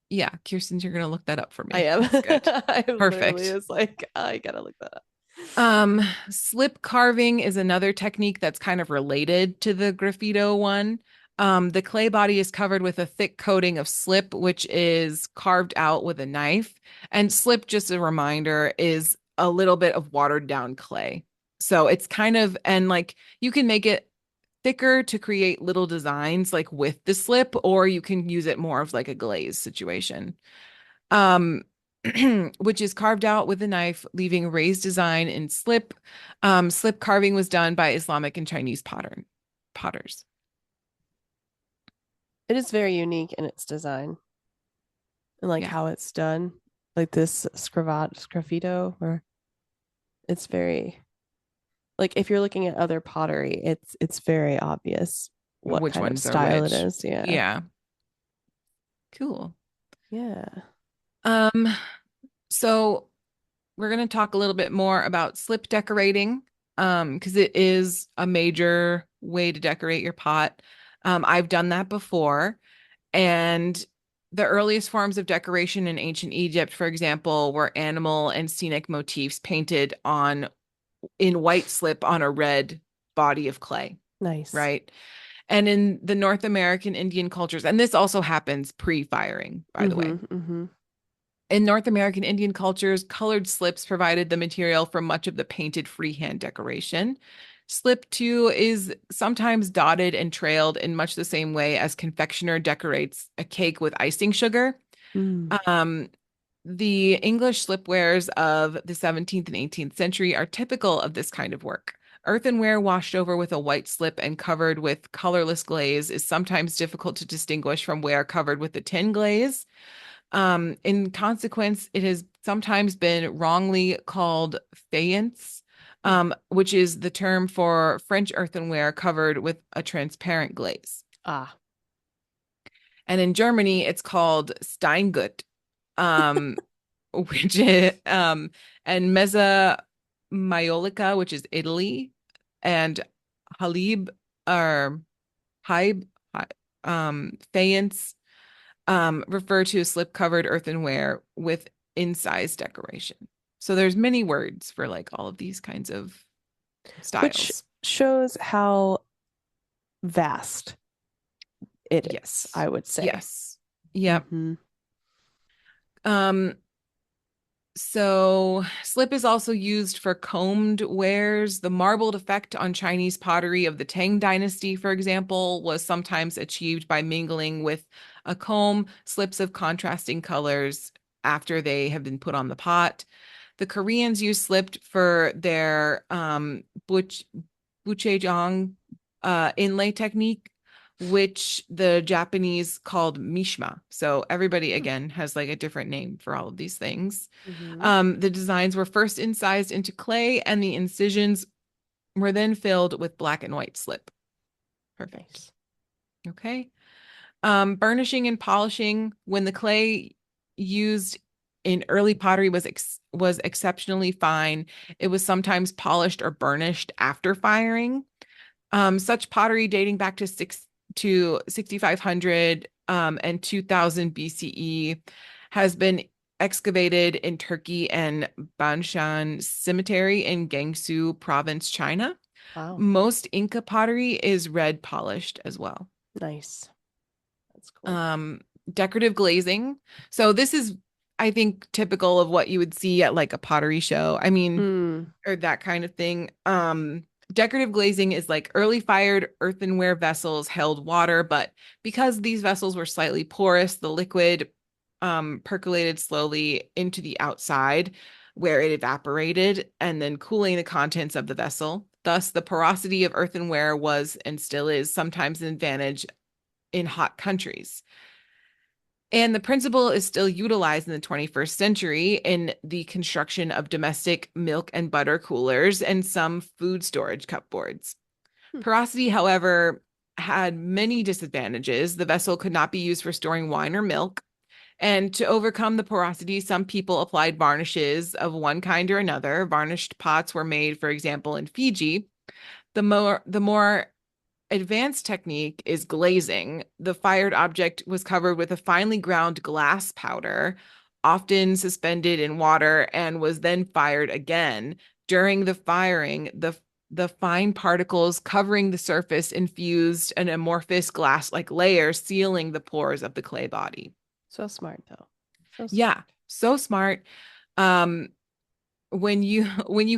[SPEAKER 1] Yeah, Kirsten, you're gonna look that up for
[SPEAKER 2] I
[SPEAKER 1] me.
[SPEAKER 2] am.
[SPEAKER 1] That's good.
[SPEAKER 2] I literally
[SPEAKER 1] Perfect.
[SPEAKER 2] was like, I gotta look that up.
[SPEAKER 1] Slip carving is another technique that's kind of related to the graffito one. The clay body is covered with a thick coating of slip, which is carved out with a knife. And slip, just a reminder, is a little bit of watered down clay. So it's kind of, and like you can make it thicker to create little designs like with the slip, or you can use it more of like a glaze situation. Um, which is carved out with a knife, leaving raised design in slip. Slip carving was done by Islamic and Chinese potters.
[SPEAKER 2] It is very unique in its design and like
[SPEAKER 1] Yeah,
[SPEAKER 2] how it's done. Like this sgraffito, or it's very like if you're looking at other pottery, it's very obvious what
[SPEAKER 1] which
[SPEAKER 2] kind of
[SPEAKER 1] ones are
[SPEAKER 2] style it
[SPEAKER 1] which?
[SPEAKER 2] is. Yeah.
[SPEAKER 1] Yeah, cool.
[SPEAKER 2] Yeah.
[SPEAKER 1] Um, so we're going to talk a little bit more about slip decorating, because it is a major way to decorate your pot. I've done that before, and the earliest forms of decoration in ancient Egypt, for example, were animal and scenic motifs painted on in white slip on a red body of clay,
[SPEAKER 2] Nice.
[SPEAKER 1] right? And in the North American Indian cultures, and this also happens pre-firing, by the way.
[SPEAKER 2] Mm-hmm. Mm-hmm.
[SPEAKER 1] In North American Indian cultures, colored slips provided the material for much of the painted freehand decoration. Slip too is sometimes dotted and trailed in much the same way as confectioner decorates a cake with icing sugar.
[SPEAKER 2] Mm.
[SPEAKER 1] Um, the English slipwares of the 17th and 18th century are typical of this kind of work. Earthenware washed over with a white slip and covered with colorless glaze is sometimes difficult to distinguish from ware covered with a tin glaze. In consequence, it has sometimes been wrongly called faience, which is the term for French earthenware covered with a transparent glaze.
[SPEAKER 2] Ah.
[SPEAKER 1] And in Germany, it's called Steingut, um, which is and Mezza Maiolica, which is Italy, and Halib or Haib, faience refer to slip-covered earthenware with incised decoration. So there's many words for like all of these kinds of
[SPEAKER 2] Which
[SPEAKER 1] styles.
[SPEAKER 2] shows how vast it is,
[SPEAKER 1] Yes.
[SPEAKER 2] I would say.
[SPEAKER 1] Yes. Yep.
[SPEAKER 2] Mhm.
[SPEAKER 1] Um, So, slip is also used for combed wares. The marbled effect on Chinese pottery of the Tang Dynasty, for example, was sometimes achieved by mingling with a comb slips of contrasting colors after they have been put on the pot. The Koreans use slip for their buchejang inlay technique, which the Japanese called mishima. So everybody again has like a different name for all of these things.
[SPEAKER 2] Mhm.
[SPEAKER 1] The designs were first incised into clay, and the incisions were then filled with black and white slip. Perfect.
[SPEAKER 2] Nice.
[SPEAKER 1] Okay. Burnishing and polishing. When the clay used in early pottery was exceptionally fine, it was sometimes polished or burnished after firing. Such pottery dating back to 6500 and 2000 BCE has been excavated in Turkey and Banshan Cemetery in Gansu Province, China.
[SPEAKER 2] Wow.
[SPEAKER 1] Most Inca pottery is red polished as well.
[SPEAKER 2] Nice. That's cool.
[SPEAKER 1] Um, Decorative glazing. So this is, I think, typical of what you would see at like a pottery show. I mean,
[SPEAKER 2] Mm.
[SPEAKER 1] or that kind of thing. Decorative glazing is like early fired earthenware vessels held water, but because these vessels were slightly porous, the liquid percolated slowly into the outside where it evaporated and then cooling the contents of the vessel. Thus, the porosity of earthenware was and still is sometimes an advantage in hot countries. And the principle is still utilized in the 21st century in the construction of domestic milk and butter coolers and some food storage cupboards.
[SPEAKER 2] Hmm.
[SPEAKER 1] Porosity, however, had many disadvantages. The vessel could not be used for storing wine or milk. And to overcome the porosity, some people applied varnishes of one kind or another. Varnished pots were made, for example, in Fiji. The more advanced technique is glazing. The fired object was covered with a finely ground glass powder, often suspended in water, and was then fired again. During the firing, the fine particles covering the surface infused an amorphous glass-like layer, sealing the pores of the clay body.
[SPEAKER 2] So smart though. So
[SPEAKER 1] Yeah,
[SPEAKER 2] smart.
[SPEAKER 1] so smart. Um, when you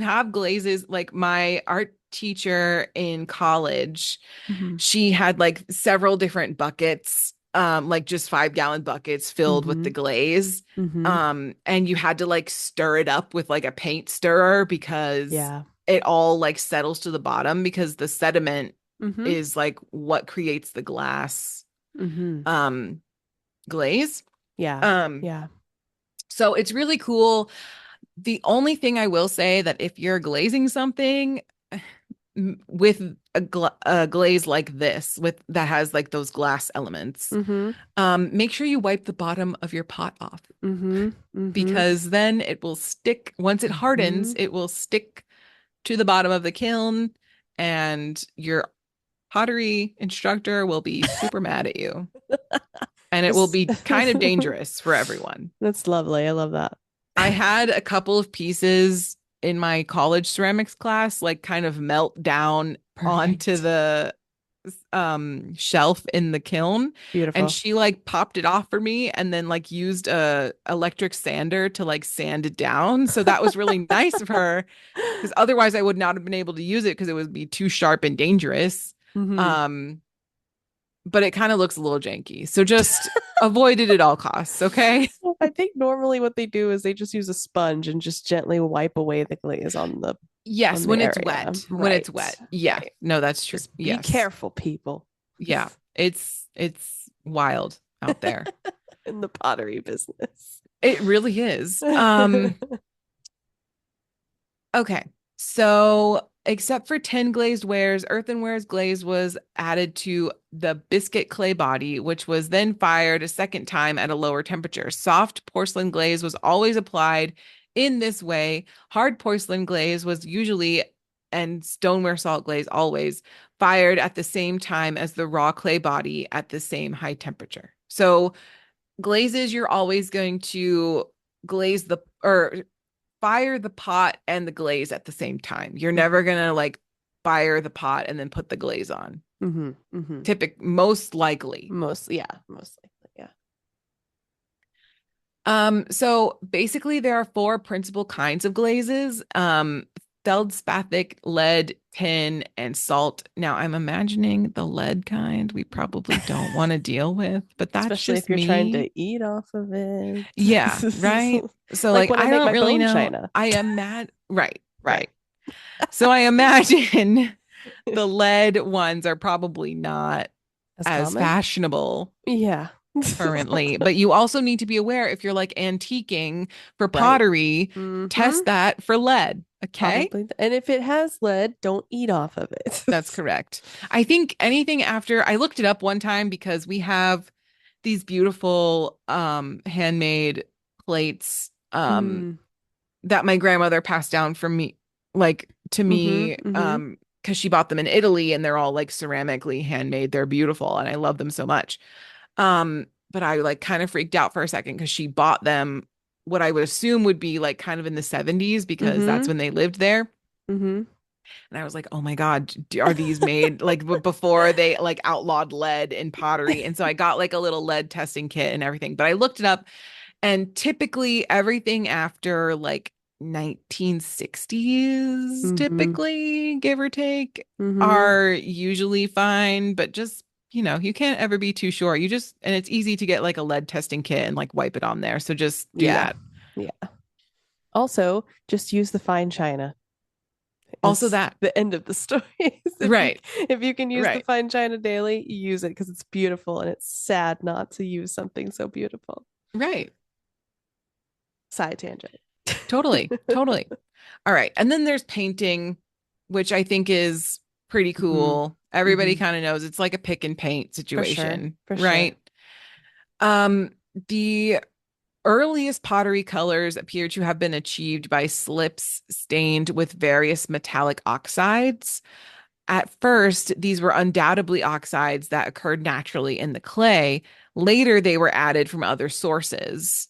[SPEAKER 1] have glazes, like my art teacher in college,
[SPEAKER 2] Mm-hmm.
[SPEAKER 1] she had like several different buckets, like just 5 gallon buckets filled with
[SPEAKER 2] Mm-hmm.
[SPEAKER 1] the glaze.
[SPEAKER 2] Mm-hmm.
[SPEAKER 1] And you had to like stir it up with like a paint stirrer because
[SPEAKER 2] Yeah.
[SPEAKER 1] it all like settles to the bottom because the sediment
[SPEAKER 2] Mm-hmm.
[SPEAKER 1] is like what creates the glass
[SPEAKER 2] Mm-hmm.
[SPEAKER 1] um glaze.
[SPEAKER 2] Yeah.
[SPEAKER 1] Um,
[SPEAKER 2] Yeah.
[SPEAKER 1] so it's really cool. The only thing I will say that if you're glazing something with a glaze like this, with that has like those glass elements,
[SPEAKER 2] Mm-hmm.
[SPEAKER 1] make sure you wipe the bottom of your pot off
[SPEAKER 2] Mm-hmm. Mm-hmm.
[SPEAKER 1] because then it will stick. Once it hardens,
[SPEAKER 2] Mm-hmm.
[SPEAKER 1] it will stick to the bottom of the kiln, and your pottery instructor will be super mad at you, and it will
[SPEAKER 2] This-
[SPEAKER 1] be kind of dangerous for everyone.
[SPEAKER 2] That's lovely. I love that.
[SPEAKER 1] I had a couple of pieces in my college ceramics class, like kind of melt down onto
[SPEAKER 2] Perfect.
[SPEAKER 1] shelf in the kiln, and
[SPEAKER 2] Beautiful.
[SPEAKER 1] she like popped it off for me and then like used a electric sander to like sand it down. So that was really nice of her because otherwise I would not have been able to use it because it would be too sharp and dangerous.
[SPEAKER 2] Hmm.
[SPEAKER 1] Um, but it kind of looks a little janky. So just avoid it at all costs, okay?
[SPEAKER 2] I think normally what they do is they just use a sponge and just gently wipe away the glaze on
[SPEAKER 1] Yes,
[SPEAKER 2] the
[SPEAKER 1] when it's
[SPEAKER 2] area.
[SPEAKER 1] wet. When it's
[SPEAKER 2] Right.
[SPEAKER 1] wet. Yeah.
[SPEAKER 2] Right.
[SPEAKER 1] No, that's true.
[SPEAKER 2] Just be
[SPEAKER 1] Yes.
[SPEAKER 2] careful, people.
[SPEAKER 1] Yeah. It's wild out there.
[SPEAKER 2] In the pottery business.
[SPEAKER 1] It really is. Okay. So, except for tin glazed wares, earthenware's glaze was added to the biscuit clay body, which was then fired a second time at a lower temperature. Soft porcelain glaze was always applied in this way. Hard porcelain glaze was usually, and stoneware salt glaze always, fired at the same time as the raw clay body at the same high temperature. So, glazes, you're always going to glaze the or fire the pot and the glaze at the same time. You're never gonna like fire the pot and then put the glaze on.
[SPEAKER 2] Mm-hmm. Mm-hmm.
[SPEAKER 1] Most likely.
[SPEAKER 2] Mostly, yeah. Mostly, yeah.
[SPEAKER 1] So basically there are four principal kinds of glazes. Feldspathic, lead, tin, and salt. Now I'm imagining the lead kind we probably don't want to deal with, but that's
[SPEAKER 2] Especially if
[SPEAKER 1] just
[SPEAKER 2] you're trying
[SPEAKER 1] me.
[SPEAKER 2] to eat off of it.
[SPEAKER 1] Yeah, right. So
[SPEAKER 2] Like
[SPEAKER 1] like
[SPEAKER 2] when I
[SPEAKER 1] I
[SPEAKER 2] make
[SPEAKER 1] don't
[SPEAKER 2] my
[SPEAKER 1] really
[SPEAKER 2] bone
[SPEAKER 1] know.
[SPEAKER 2] china.
[SPEAKER 1] I imagine right,
[SPEAKER 2] Right.
[SPEAKER 1] right. So I imagine the lead ones are probably not
[SPEAKER 2] As
[SPEAKER 1] as
[SPEAKER 2] common?
[SPEAKER 1] fashionable
[SPEAKER 2] Yeah.
[SPEAKER 1] currently, but you also need to be aware if you're like antiquing for
[SPEAKER 2] Right.
[SPEAKER 1] pottery,
[SPEAKER 2] Mm-hmm.
[SPEAKER 1] test that for lead. Okay.
[SPEAKER 2] Probably. And if it has lead, don't eat off of it.
[SPEAKER 1] That's correct. I think anything after I looked it up one time because we have these beautiful handmade plates
[SPEAKER 2] Mm.
[SPEAKER 1] that my grandmother passed down from me like to
[SPEAKER 2] Mm-hmm.
[SPEAKER 1] me
[SPEAKER 2] Mm-hmm.
[SPEAKER 1] because she bought them in Italy and they're all like ceramically handmade. They're beautiful and I love them so much. But I like kind of freaked out for a second because she bought them what I would assume would be like kind of in the 70s because that's
[SPEAKER 2] Mm-hmm.
[SPEAKER 1] when they lived there.
[SPEAKER 2] Mm-hmm.
[SPEAKER 1] And I was like, oh my God, are these made like before they like outlawed lead in pottery? And so I got like a little lead testing kit and everything. But I looked it up and typically everything after like 1960s,
[SPEAKER 2] Mm-hmm.
[SPEAKER 1] typically, give or take,
[SPEAKER 2] Mm-hmm.
[SPEAKER 1] are usually fine, but just, you can't ever be too sure. And it's easy to get like a lead testing kit and like wipe it on there. So just do
[SPEAKER 2] Yeah.
[SPEAKER 1] that.
[SPEAKER 2] Yeah. Also, just use the fine china.
[SPEAKER 1] Also
[SPEAKER 2] Is
[SPEAKER 1] that.
[SPEAKER 2] the end of the story.
[SPEAKER 1] Right.
[SPEAKER 2] If you can use the
[SPEAKER 1] Right.
[SPEAKER 2] fine china daily, use it because it's beautiful and it's sad not to use something so beautiful.
[SPEAKER 1] Right.
[SPEAKER 2] Side tangent.
[SPEAKER 1] Totally. Totally. All right. And then there's painting, which I think is pretty
[SPEAKER 2] Hmm.
[SPEAKER 1] cool. Everybody
[SPEAKER 2] Hmm.
[SPEAKER 1] kind of knows it's like a pick and paint
[SPEAKER 2] For sure.
[SPEAKER 1] situation,
[SPEAKER 2] For sure.
[SPEAKER 1] right? Um, the earliest pottery colors appear to have been achieved by slips stained with various metallic oxides. At first, these were undoubtedly oxides that occurred naturally in the clay. Later, they were added from other sources.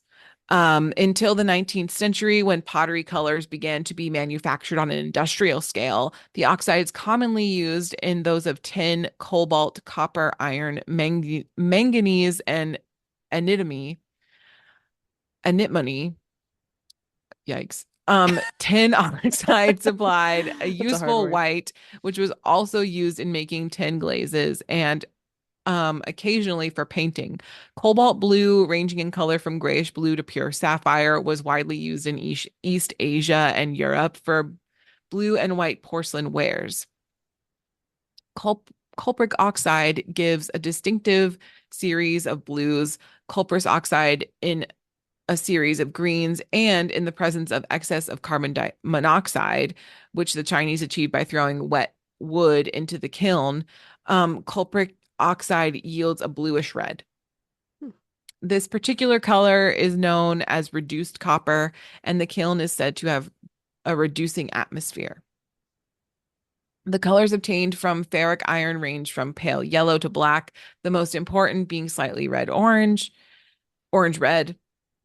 [SPEAKER 1] Until the 19th century, when pottery colors began to be manufactured on an industrial scale, the oxides commonly used in those of tin, cobalt, copper, iron, manganese, and antimony, antimony, yikes. Tin oxide supplied a
[SPEAKER 2] That's a hard
[SPEAKER 1] useful
[SPEAKER 2] word.
[SPEAKER 1] white, which was also used in making tin glazes and occasionally for painting. Cobalt blue, ranging in color from grayish blue to pure sapphire, was widely used in East Asia and Europe for blue and white porcelain wares. Cupric oxide gives a distinctive series of blues, cuprous oxide in a series of greens, and in the presence of excess of monoxide, which the Chinese achieved by throwing wet wood into the kiln, cupric oxide yields a bluish red.
[SPEAKER 2] Hmm.
[SPEAKER 1] This particular color is known as reduced copper, and the kiln is said to have a reducing atmosphere. The colors obtained from ferric iron range from pale yellow to black, the most important being slightly red orange, orange red,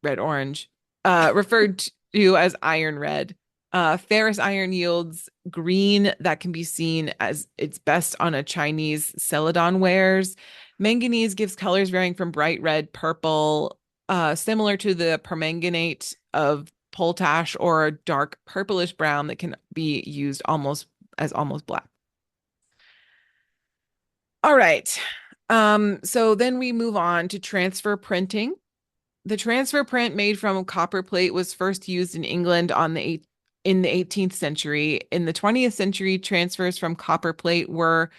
[SPEAKER 1] red orange, referred to as iron red. Ferrous iron yields green that can be seen as its best on a Chinese celadon wares. Manganese gives colors varying from bright red, purple, similar to the permanganate of potash, or a dark purplish brown that can be used almost black. All right. So then we move on to transfer printing. The transfer print made from copper plate was first used in England in the 18th century. In the 20th century, transfers from copper plate were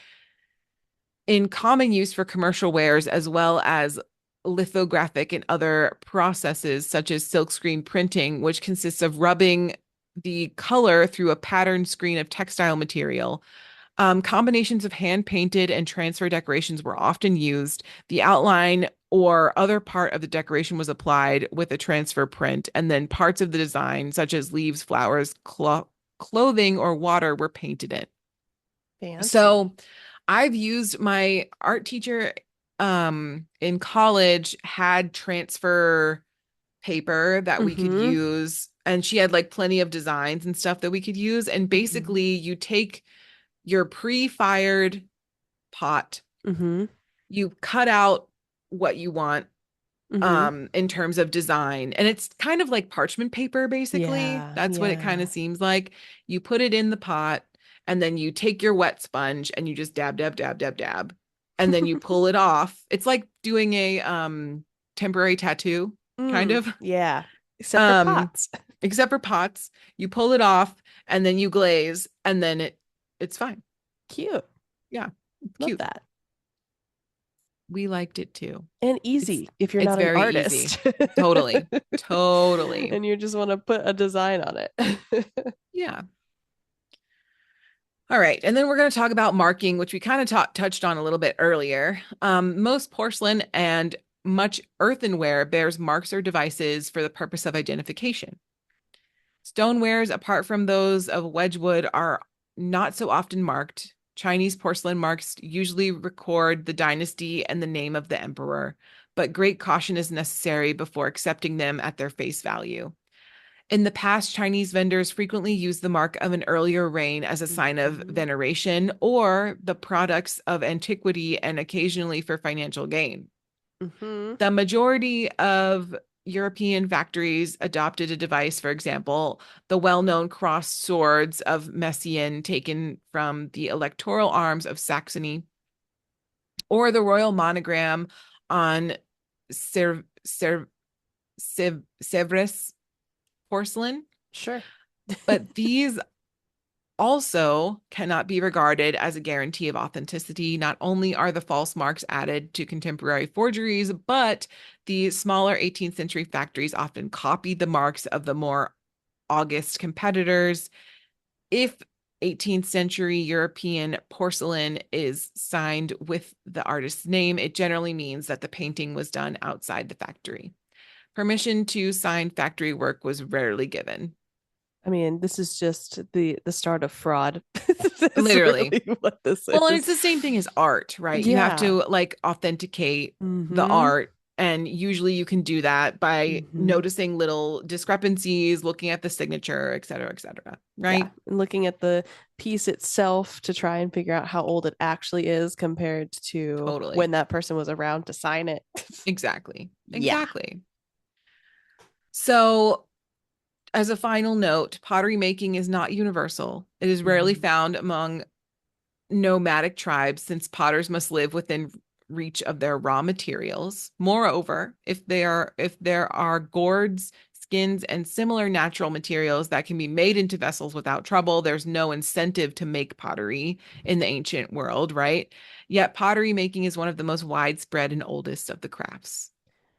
[SPEAKER 1] in common use for commercial wares as well as lithographic and other processes such as silkscreen printing, which consists of rubbing the color through a patterned screen of textile material. Combinations of hand painted and transfer decorations were often used. The outline or other part of the decoration was applied with a transfer print, and then parts of the design, such as leaves, flowers, clothing, or water, were painted in.
[SPEAKER 2] Fancy.
[SPEAKER 1] So I've used my art teacher in college had transfer paper that we could
[SPEAKER 2] Mm-hmm.
[SPEAKER 1] use, and she had like plenty of designs and stuff that we could use. And
[SPEAKER 2] Mm-hmm.
[SPEAKER 1] basically, you take your pre-fired pot,
[SPEAKER 2] Mm-hmm.
[SPEAKER 1] you cut out what you want
[SPEAKER 2] Mm-hmm.
[SPEAKER 1] in terms of design, and it's kind of like parchment paper. Basically,
[SPEAKER 2] Yeah.
[SPEAKER 1] that's what it kind
[SPEAKER 2] Yeah.
[SPEAKER 1] of seems like. You put it in the pot, and then you take your wet sponge and you just dab dab dab dab dab, and then you pull it off. It's like doing a temporary tattoo, kind of.
[SPEAKER 2] Yeah. Except for
[SPEAKER 1] um
[SPEAKER 2] pots.
[SPEAKER 1] Except for pots, you pull it off and then you glaze, and then it's fine.
[SPEAKER 2] Cute.
[SPEAKER 1] Yeah,
[SPEAKER 2] Love
[SPEAKER 1] cute.
[SPEAKER 2] that.
[SPEAKER 1] We liked it too.
[SPEAKER 2] And
[SPEAKER 1] It's
[SPEAKER 2] easy if you're
[SPEAKER 1] it's
[SPEAKER 2] not an
[SPEAKER 1] very easy.
[SPEAKER 2] artist.
[SPEAKER 1] Totally. Totally.
[SPEAKER 2] And you just want to put a design on it.
[SPEAKER 1] Yeah. All right. And then we're going to talk about marking, which we kind of touched on a little bit earlier. Most porcelain and much earthenware bears marks or devices for the purpose of identification. Stonewares, apart from those of Wedgwood, are not so often marked. Chinese porcelain marks usually record the dynasty and the name of the emperor, but great caution is necessary before accepting them at their face value. In the past, Chinese vendors frequently used the mark of an earlier reign as a sign of
[SPEAKER 2] Mhm.
[SPEAKER 1] veneration or the products of antiquity, and occasionally for financial gain.
[SPEAKER 2] Mhm.
[SPEAKER 1] The majority of European factories adopted a device, for example, the well-known crossed swords of Messian taken from the electoral arms of Saxony, or the royal monogram on Sèvres porcelain.
[SPEAKER 2] Sure.
[SPEAKER 1] But these also cannot be regarded as a guarantee of authenticity. Not only are the false marks added to contemporary forgeries, but the smaller 18th century factories often copied the marks of the more august competitors. If 18th century European porcelain is signed with the artist's name, it generally means that the painting was done outside the factory. Permission to sign factory work was rarely given.
[SPEAKER 2] I mean, this is just the start of fraud. That's
[SPEAKER 1] Literally.
[SPEAKER 2] really what this
[SPEAKER 1] Well, and
[SPEAKER 2] is.
[SPEAKER 1] it's the same thing as art, right? You have
[SPEAKER 2] Yeah.
[SPEAKER 1] to like authenticate the
[SPEAKER 2] Mm-hmm.
[SPEAKER 1] art. And usually you can do that by
[SPEAKER 2] Mm-hmm.
[SPEAKER 1] noticing little discrepancies, looking at the signature, et cetera,
[SPEAKER 2] Yeah.
[SPEAKER 1] right?
[SPEAKER 2] And looking at the piece itself to try and figure out how old it actually is compared to
[SPEAKER 1] Totally.
[SPEAKER 2] when that person was around to sign it.
[SPEAKER 1] Exactly.
[SPEAKER 2] Yeah.
[SPEAKER 1] Exactly. So, as a final note, pottery making is not universal. It is rarely
[SPEAKER 2] Mm-hmm.
[SPEAKER 1] found among nomadic tribes, since potters must live within reach of their raw materials. Moreover, if there are gourds, skins, and similar natural materials that can be made into vessels without trouble, there's no incentive to make pottery in the ancient world, right? Yet pottery making is one of the most widespread and oldest of the crafts.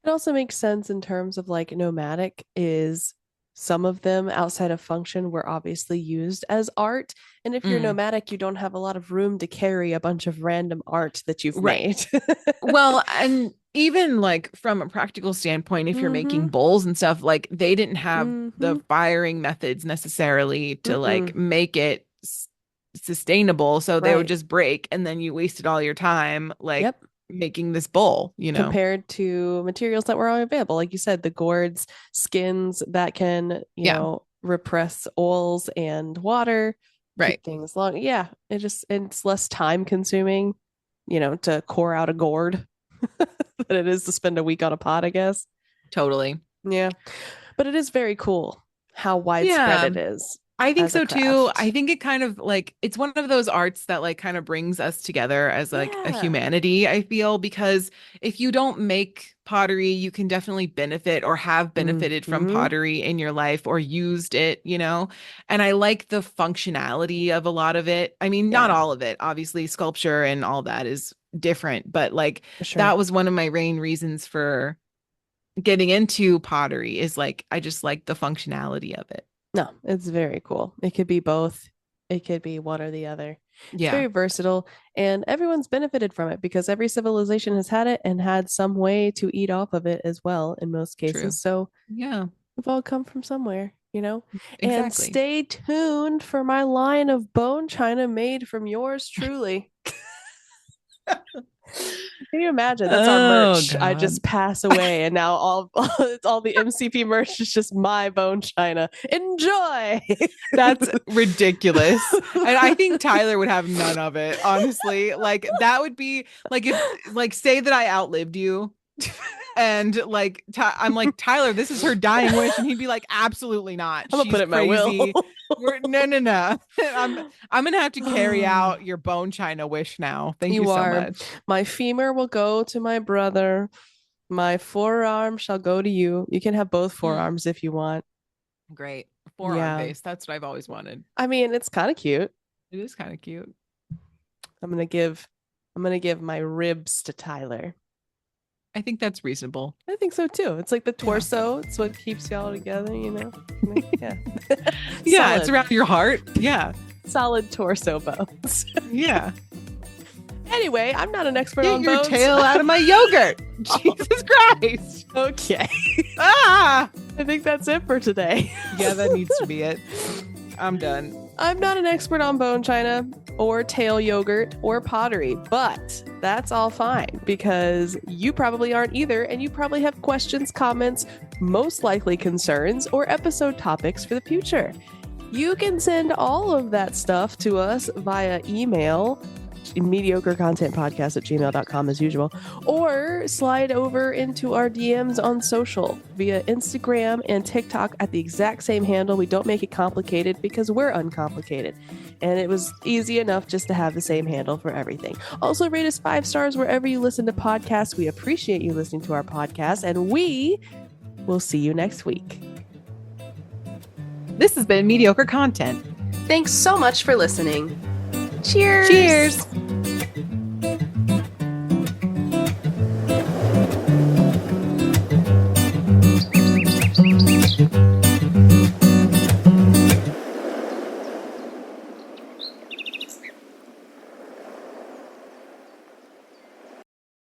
[SPEAKER 2] It also makes sense in terms of like nomadic is some of them outside of function were obviously used as art. And if you're
[SPEAKER 1] Mm,
[SPEAKER 2] nomadic, you don't have a lot of room to carry a bunch of random art that you've
[SPEAKER 1] right.
[SPEAKER 2] made.
[SPEAKER 1] Well, and even like from a practical standpoint, if you're making
[SPEAKER 2] Mm-hmm.
[SPEAKER 1] bowls and stuff, like they didn't have the
[SPEAKER 2] Mm-hmm.
[SPEAKER 1] firing methods necessarily to
[SPEAKER 2] Mm-mm.
[SPEAKER 1] like make it sustainable. So they would
[SPEAKER 2] Right.
[SPEAKER 1] just break, and then you wasted all your time like
[SPEAKER 2] Yep.
[SPEAKER 1] making this bowl, you know?
[SPEAKER 2] Compared to materials that were available. Like you said, the gourds, skins that can,
[SPEAKER 1] Yeah.
[SPEAKER 2] repress oils and water,
[SPEAKER 1] Right.
[SPEAKER 2] keep things long. Yeah, it's less time consuming, to core out a gourd than it is to spend a week on a pot, I guess.
[SPEAKER 1] Totally.
[SPEAKER 2] Yeah. But it is very cool how widespread
[SPEAKER 1] Yeah.
[SPEAKER 2] it is
[SPEAKER 1] I think
[SPEAKER 2] as a
[SPEAKER 1] so too.
[SPEAKER 2] craft.
[SPEAKER 1] I think it kind of like it's one of those arts that like kind of brings us together as like a
[SPEAKER 2] Yeah.
[SPEAKER 1] humanity, I feel, because if you don't make pottery, you can definitely benefit or have benefited from
[SPEAKER 2] Mhm.
[SPEAKER 1] pottery in your life or used it, you know? And I like the functionality of a lot of it. I mean, not
[SPEAKER 2] Yeah,
[SPEAKER 1] all of it. Obviously, sculpture and all that is different, but like
[SPEAKER 2] for sure.
[SPEAKER 1] that was one of my main reasons for getting into pottery is like I just like the functionality of it.
[SPEAKER 2] No, it's very cool. It could be both. It could be one or the other. It's
[SPEAKER 1] Yeah,
[SPEAKER 2] very versatile, and everyone's benefited from it because every civilization has had it and had some way to eat off of it as well in most
[SPEAKER 1] true.
[SPEAKER 2] cases. So
[SPEAKER 1] Yeah,
[SPEAKER 2] we've all come from somewhere, And
[SPEAKER 1] exactly.
[SPEAKER 2] stay tuned for my line of bone china made from yours truly. Can you imagine? That's our
[SPEAKER 1] Oh
[SPEAKER 2] merch. I
[SPEAKER 1] God.
[SPEAKER 2] just pass away, and now all the MCP merch is just my bone china. Enjoy.
[SPEAKER 1] That's ridiculous. And I think Tyler would have none of it, honestly. Like that would be like if like say that I outlived you and like I'm like Tyler, this is her dying wish and he'd be like absolutely not.
[SPEAKER 2] I'm gonna put
[SPEAKER 1] She's
[SPEAKER 2] it in my will.
[SPEAKER 1] crazy. No. I'm going to have to carry out your bone china wish now. Thank you
[SPEAKER 2] You
[SPEAKER 1] so
[SPEAKER 2] are.
[SPEAKER 1] much.
[SPEAKER 2] My femur will go to my brother. My forearm shall go to you. You can have both
[SPEAKER 1] Mm,
[SPEAKER 2] forearms if you want.
[SPEAKER 1] great. Forearm
[SPEAKER 2] Yeah.
[SPEAKER 1] base. That's what I've always wanted.
[SPEAKER 2] I mean, it's kind of cute.
[SPEAKER 1] It is kind of cute.
[SPEAKER 2] I'm gonna give I'm gonna give my ribs to Tyler.
[SPEAKER 1] I think that's reasonable.
[SPEAKER 2] I think so too. It's like the
[SPEAKER 1] Yeah.
[SPEAKER 2] torso. It's what keeps y'all together, Yeah.
[SPEAKER 1] Yeah, it's
[SPEAKER 2] Solid.
[SPEAKER 1] around your heart. Yeah.
[SPEAKER 2] Solid torso bones.
[SPEAKER 1] Yeah.
[SPEAKER 2] Anyway, I'm not an expert
[SPEAKER 1] Get
[SPEAKER 2] on
[SPEAKER 1] your
[SPEAKER 2] bones.
[SPEAKER 1] tail out of my yogurt. Jesus Christ.
[SPEAKER 2] Okay.
[SPEAKER 1] Ah.
[SPEAKER 2] I think that's it for today.
[SPEAKER 1] Yeah, that needs to be it. I'm done.
[SPEAKER 2] I'm not an expert on bone china or tail yogurt or pottery, but that's all fine because you probably aren't either, and you probably have questions, comments, most likely concerns, or episode topics for the future. You can send all of that stuff to us via email, mediocrecontentpodcast@gmail.com as usual, or slide over into our DMs on social via Instagram and TikTok at the exact same handle. We don't make it complicated because we're uncomplicated. And it was easy enough just to have the same handle for everything. Also, rate us 5 stars wherever you listen to podcasts. We appreciate you listening to our podcast, and we will see you next week.
[SPEAKER 1] This has been Mediocre Content.
[SPEAKER 3] Thanks so much for listening. Cheers!
[SPEAKER 1] Cheers.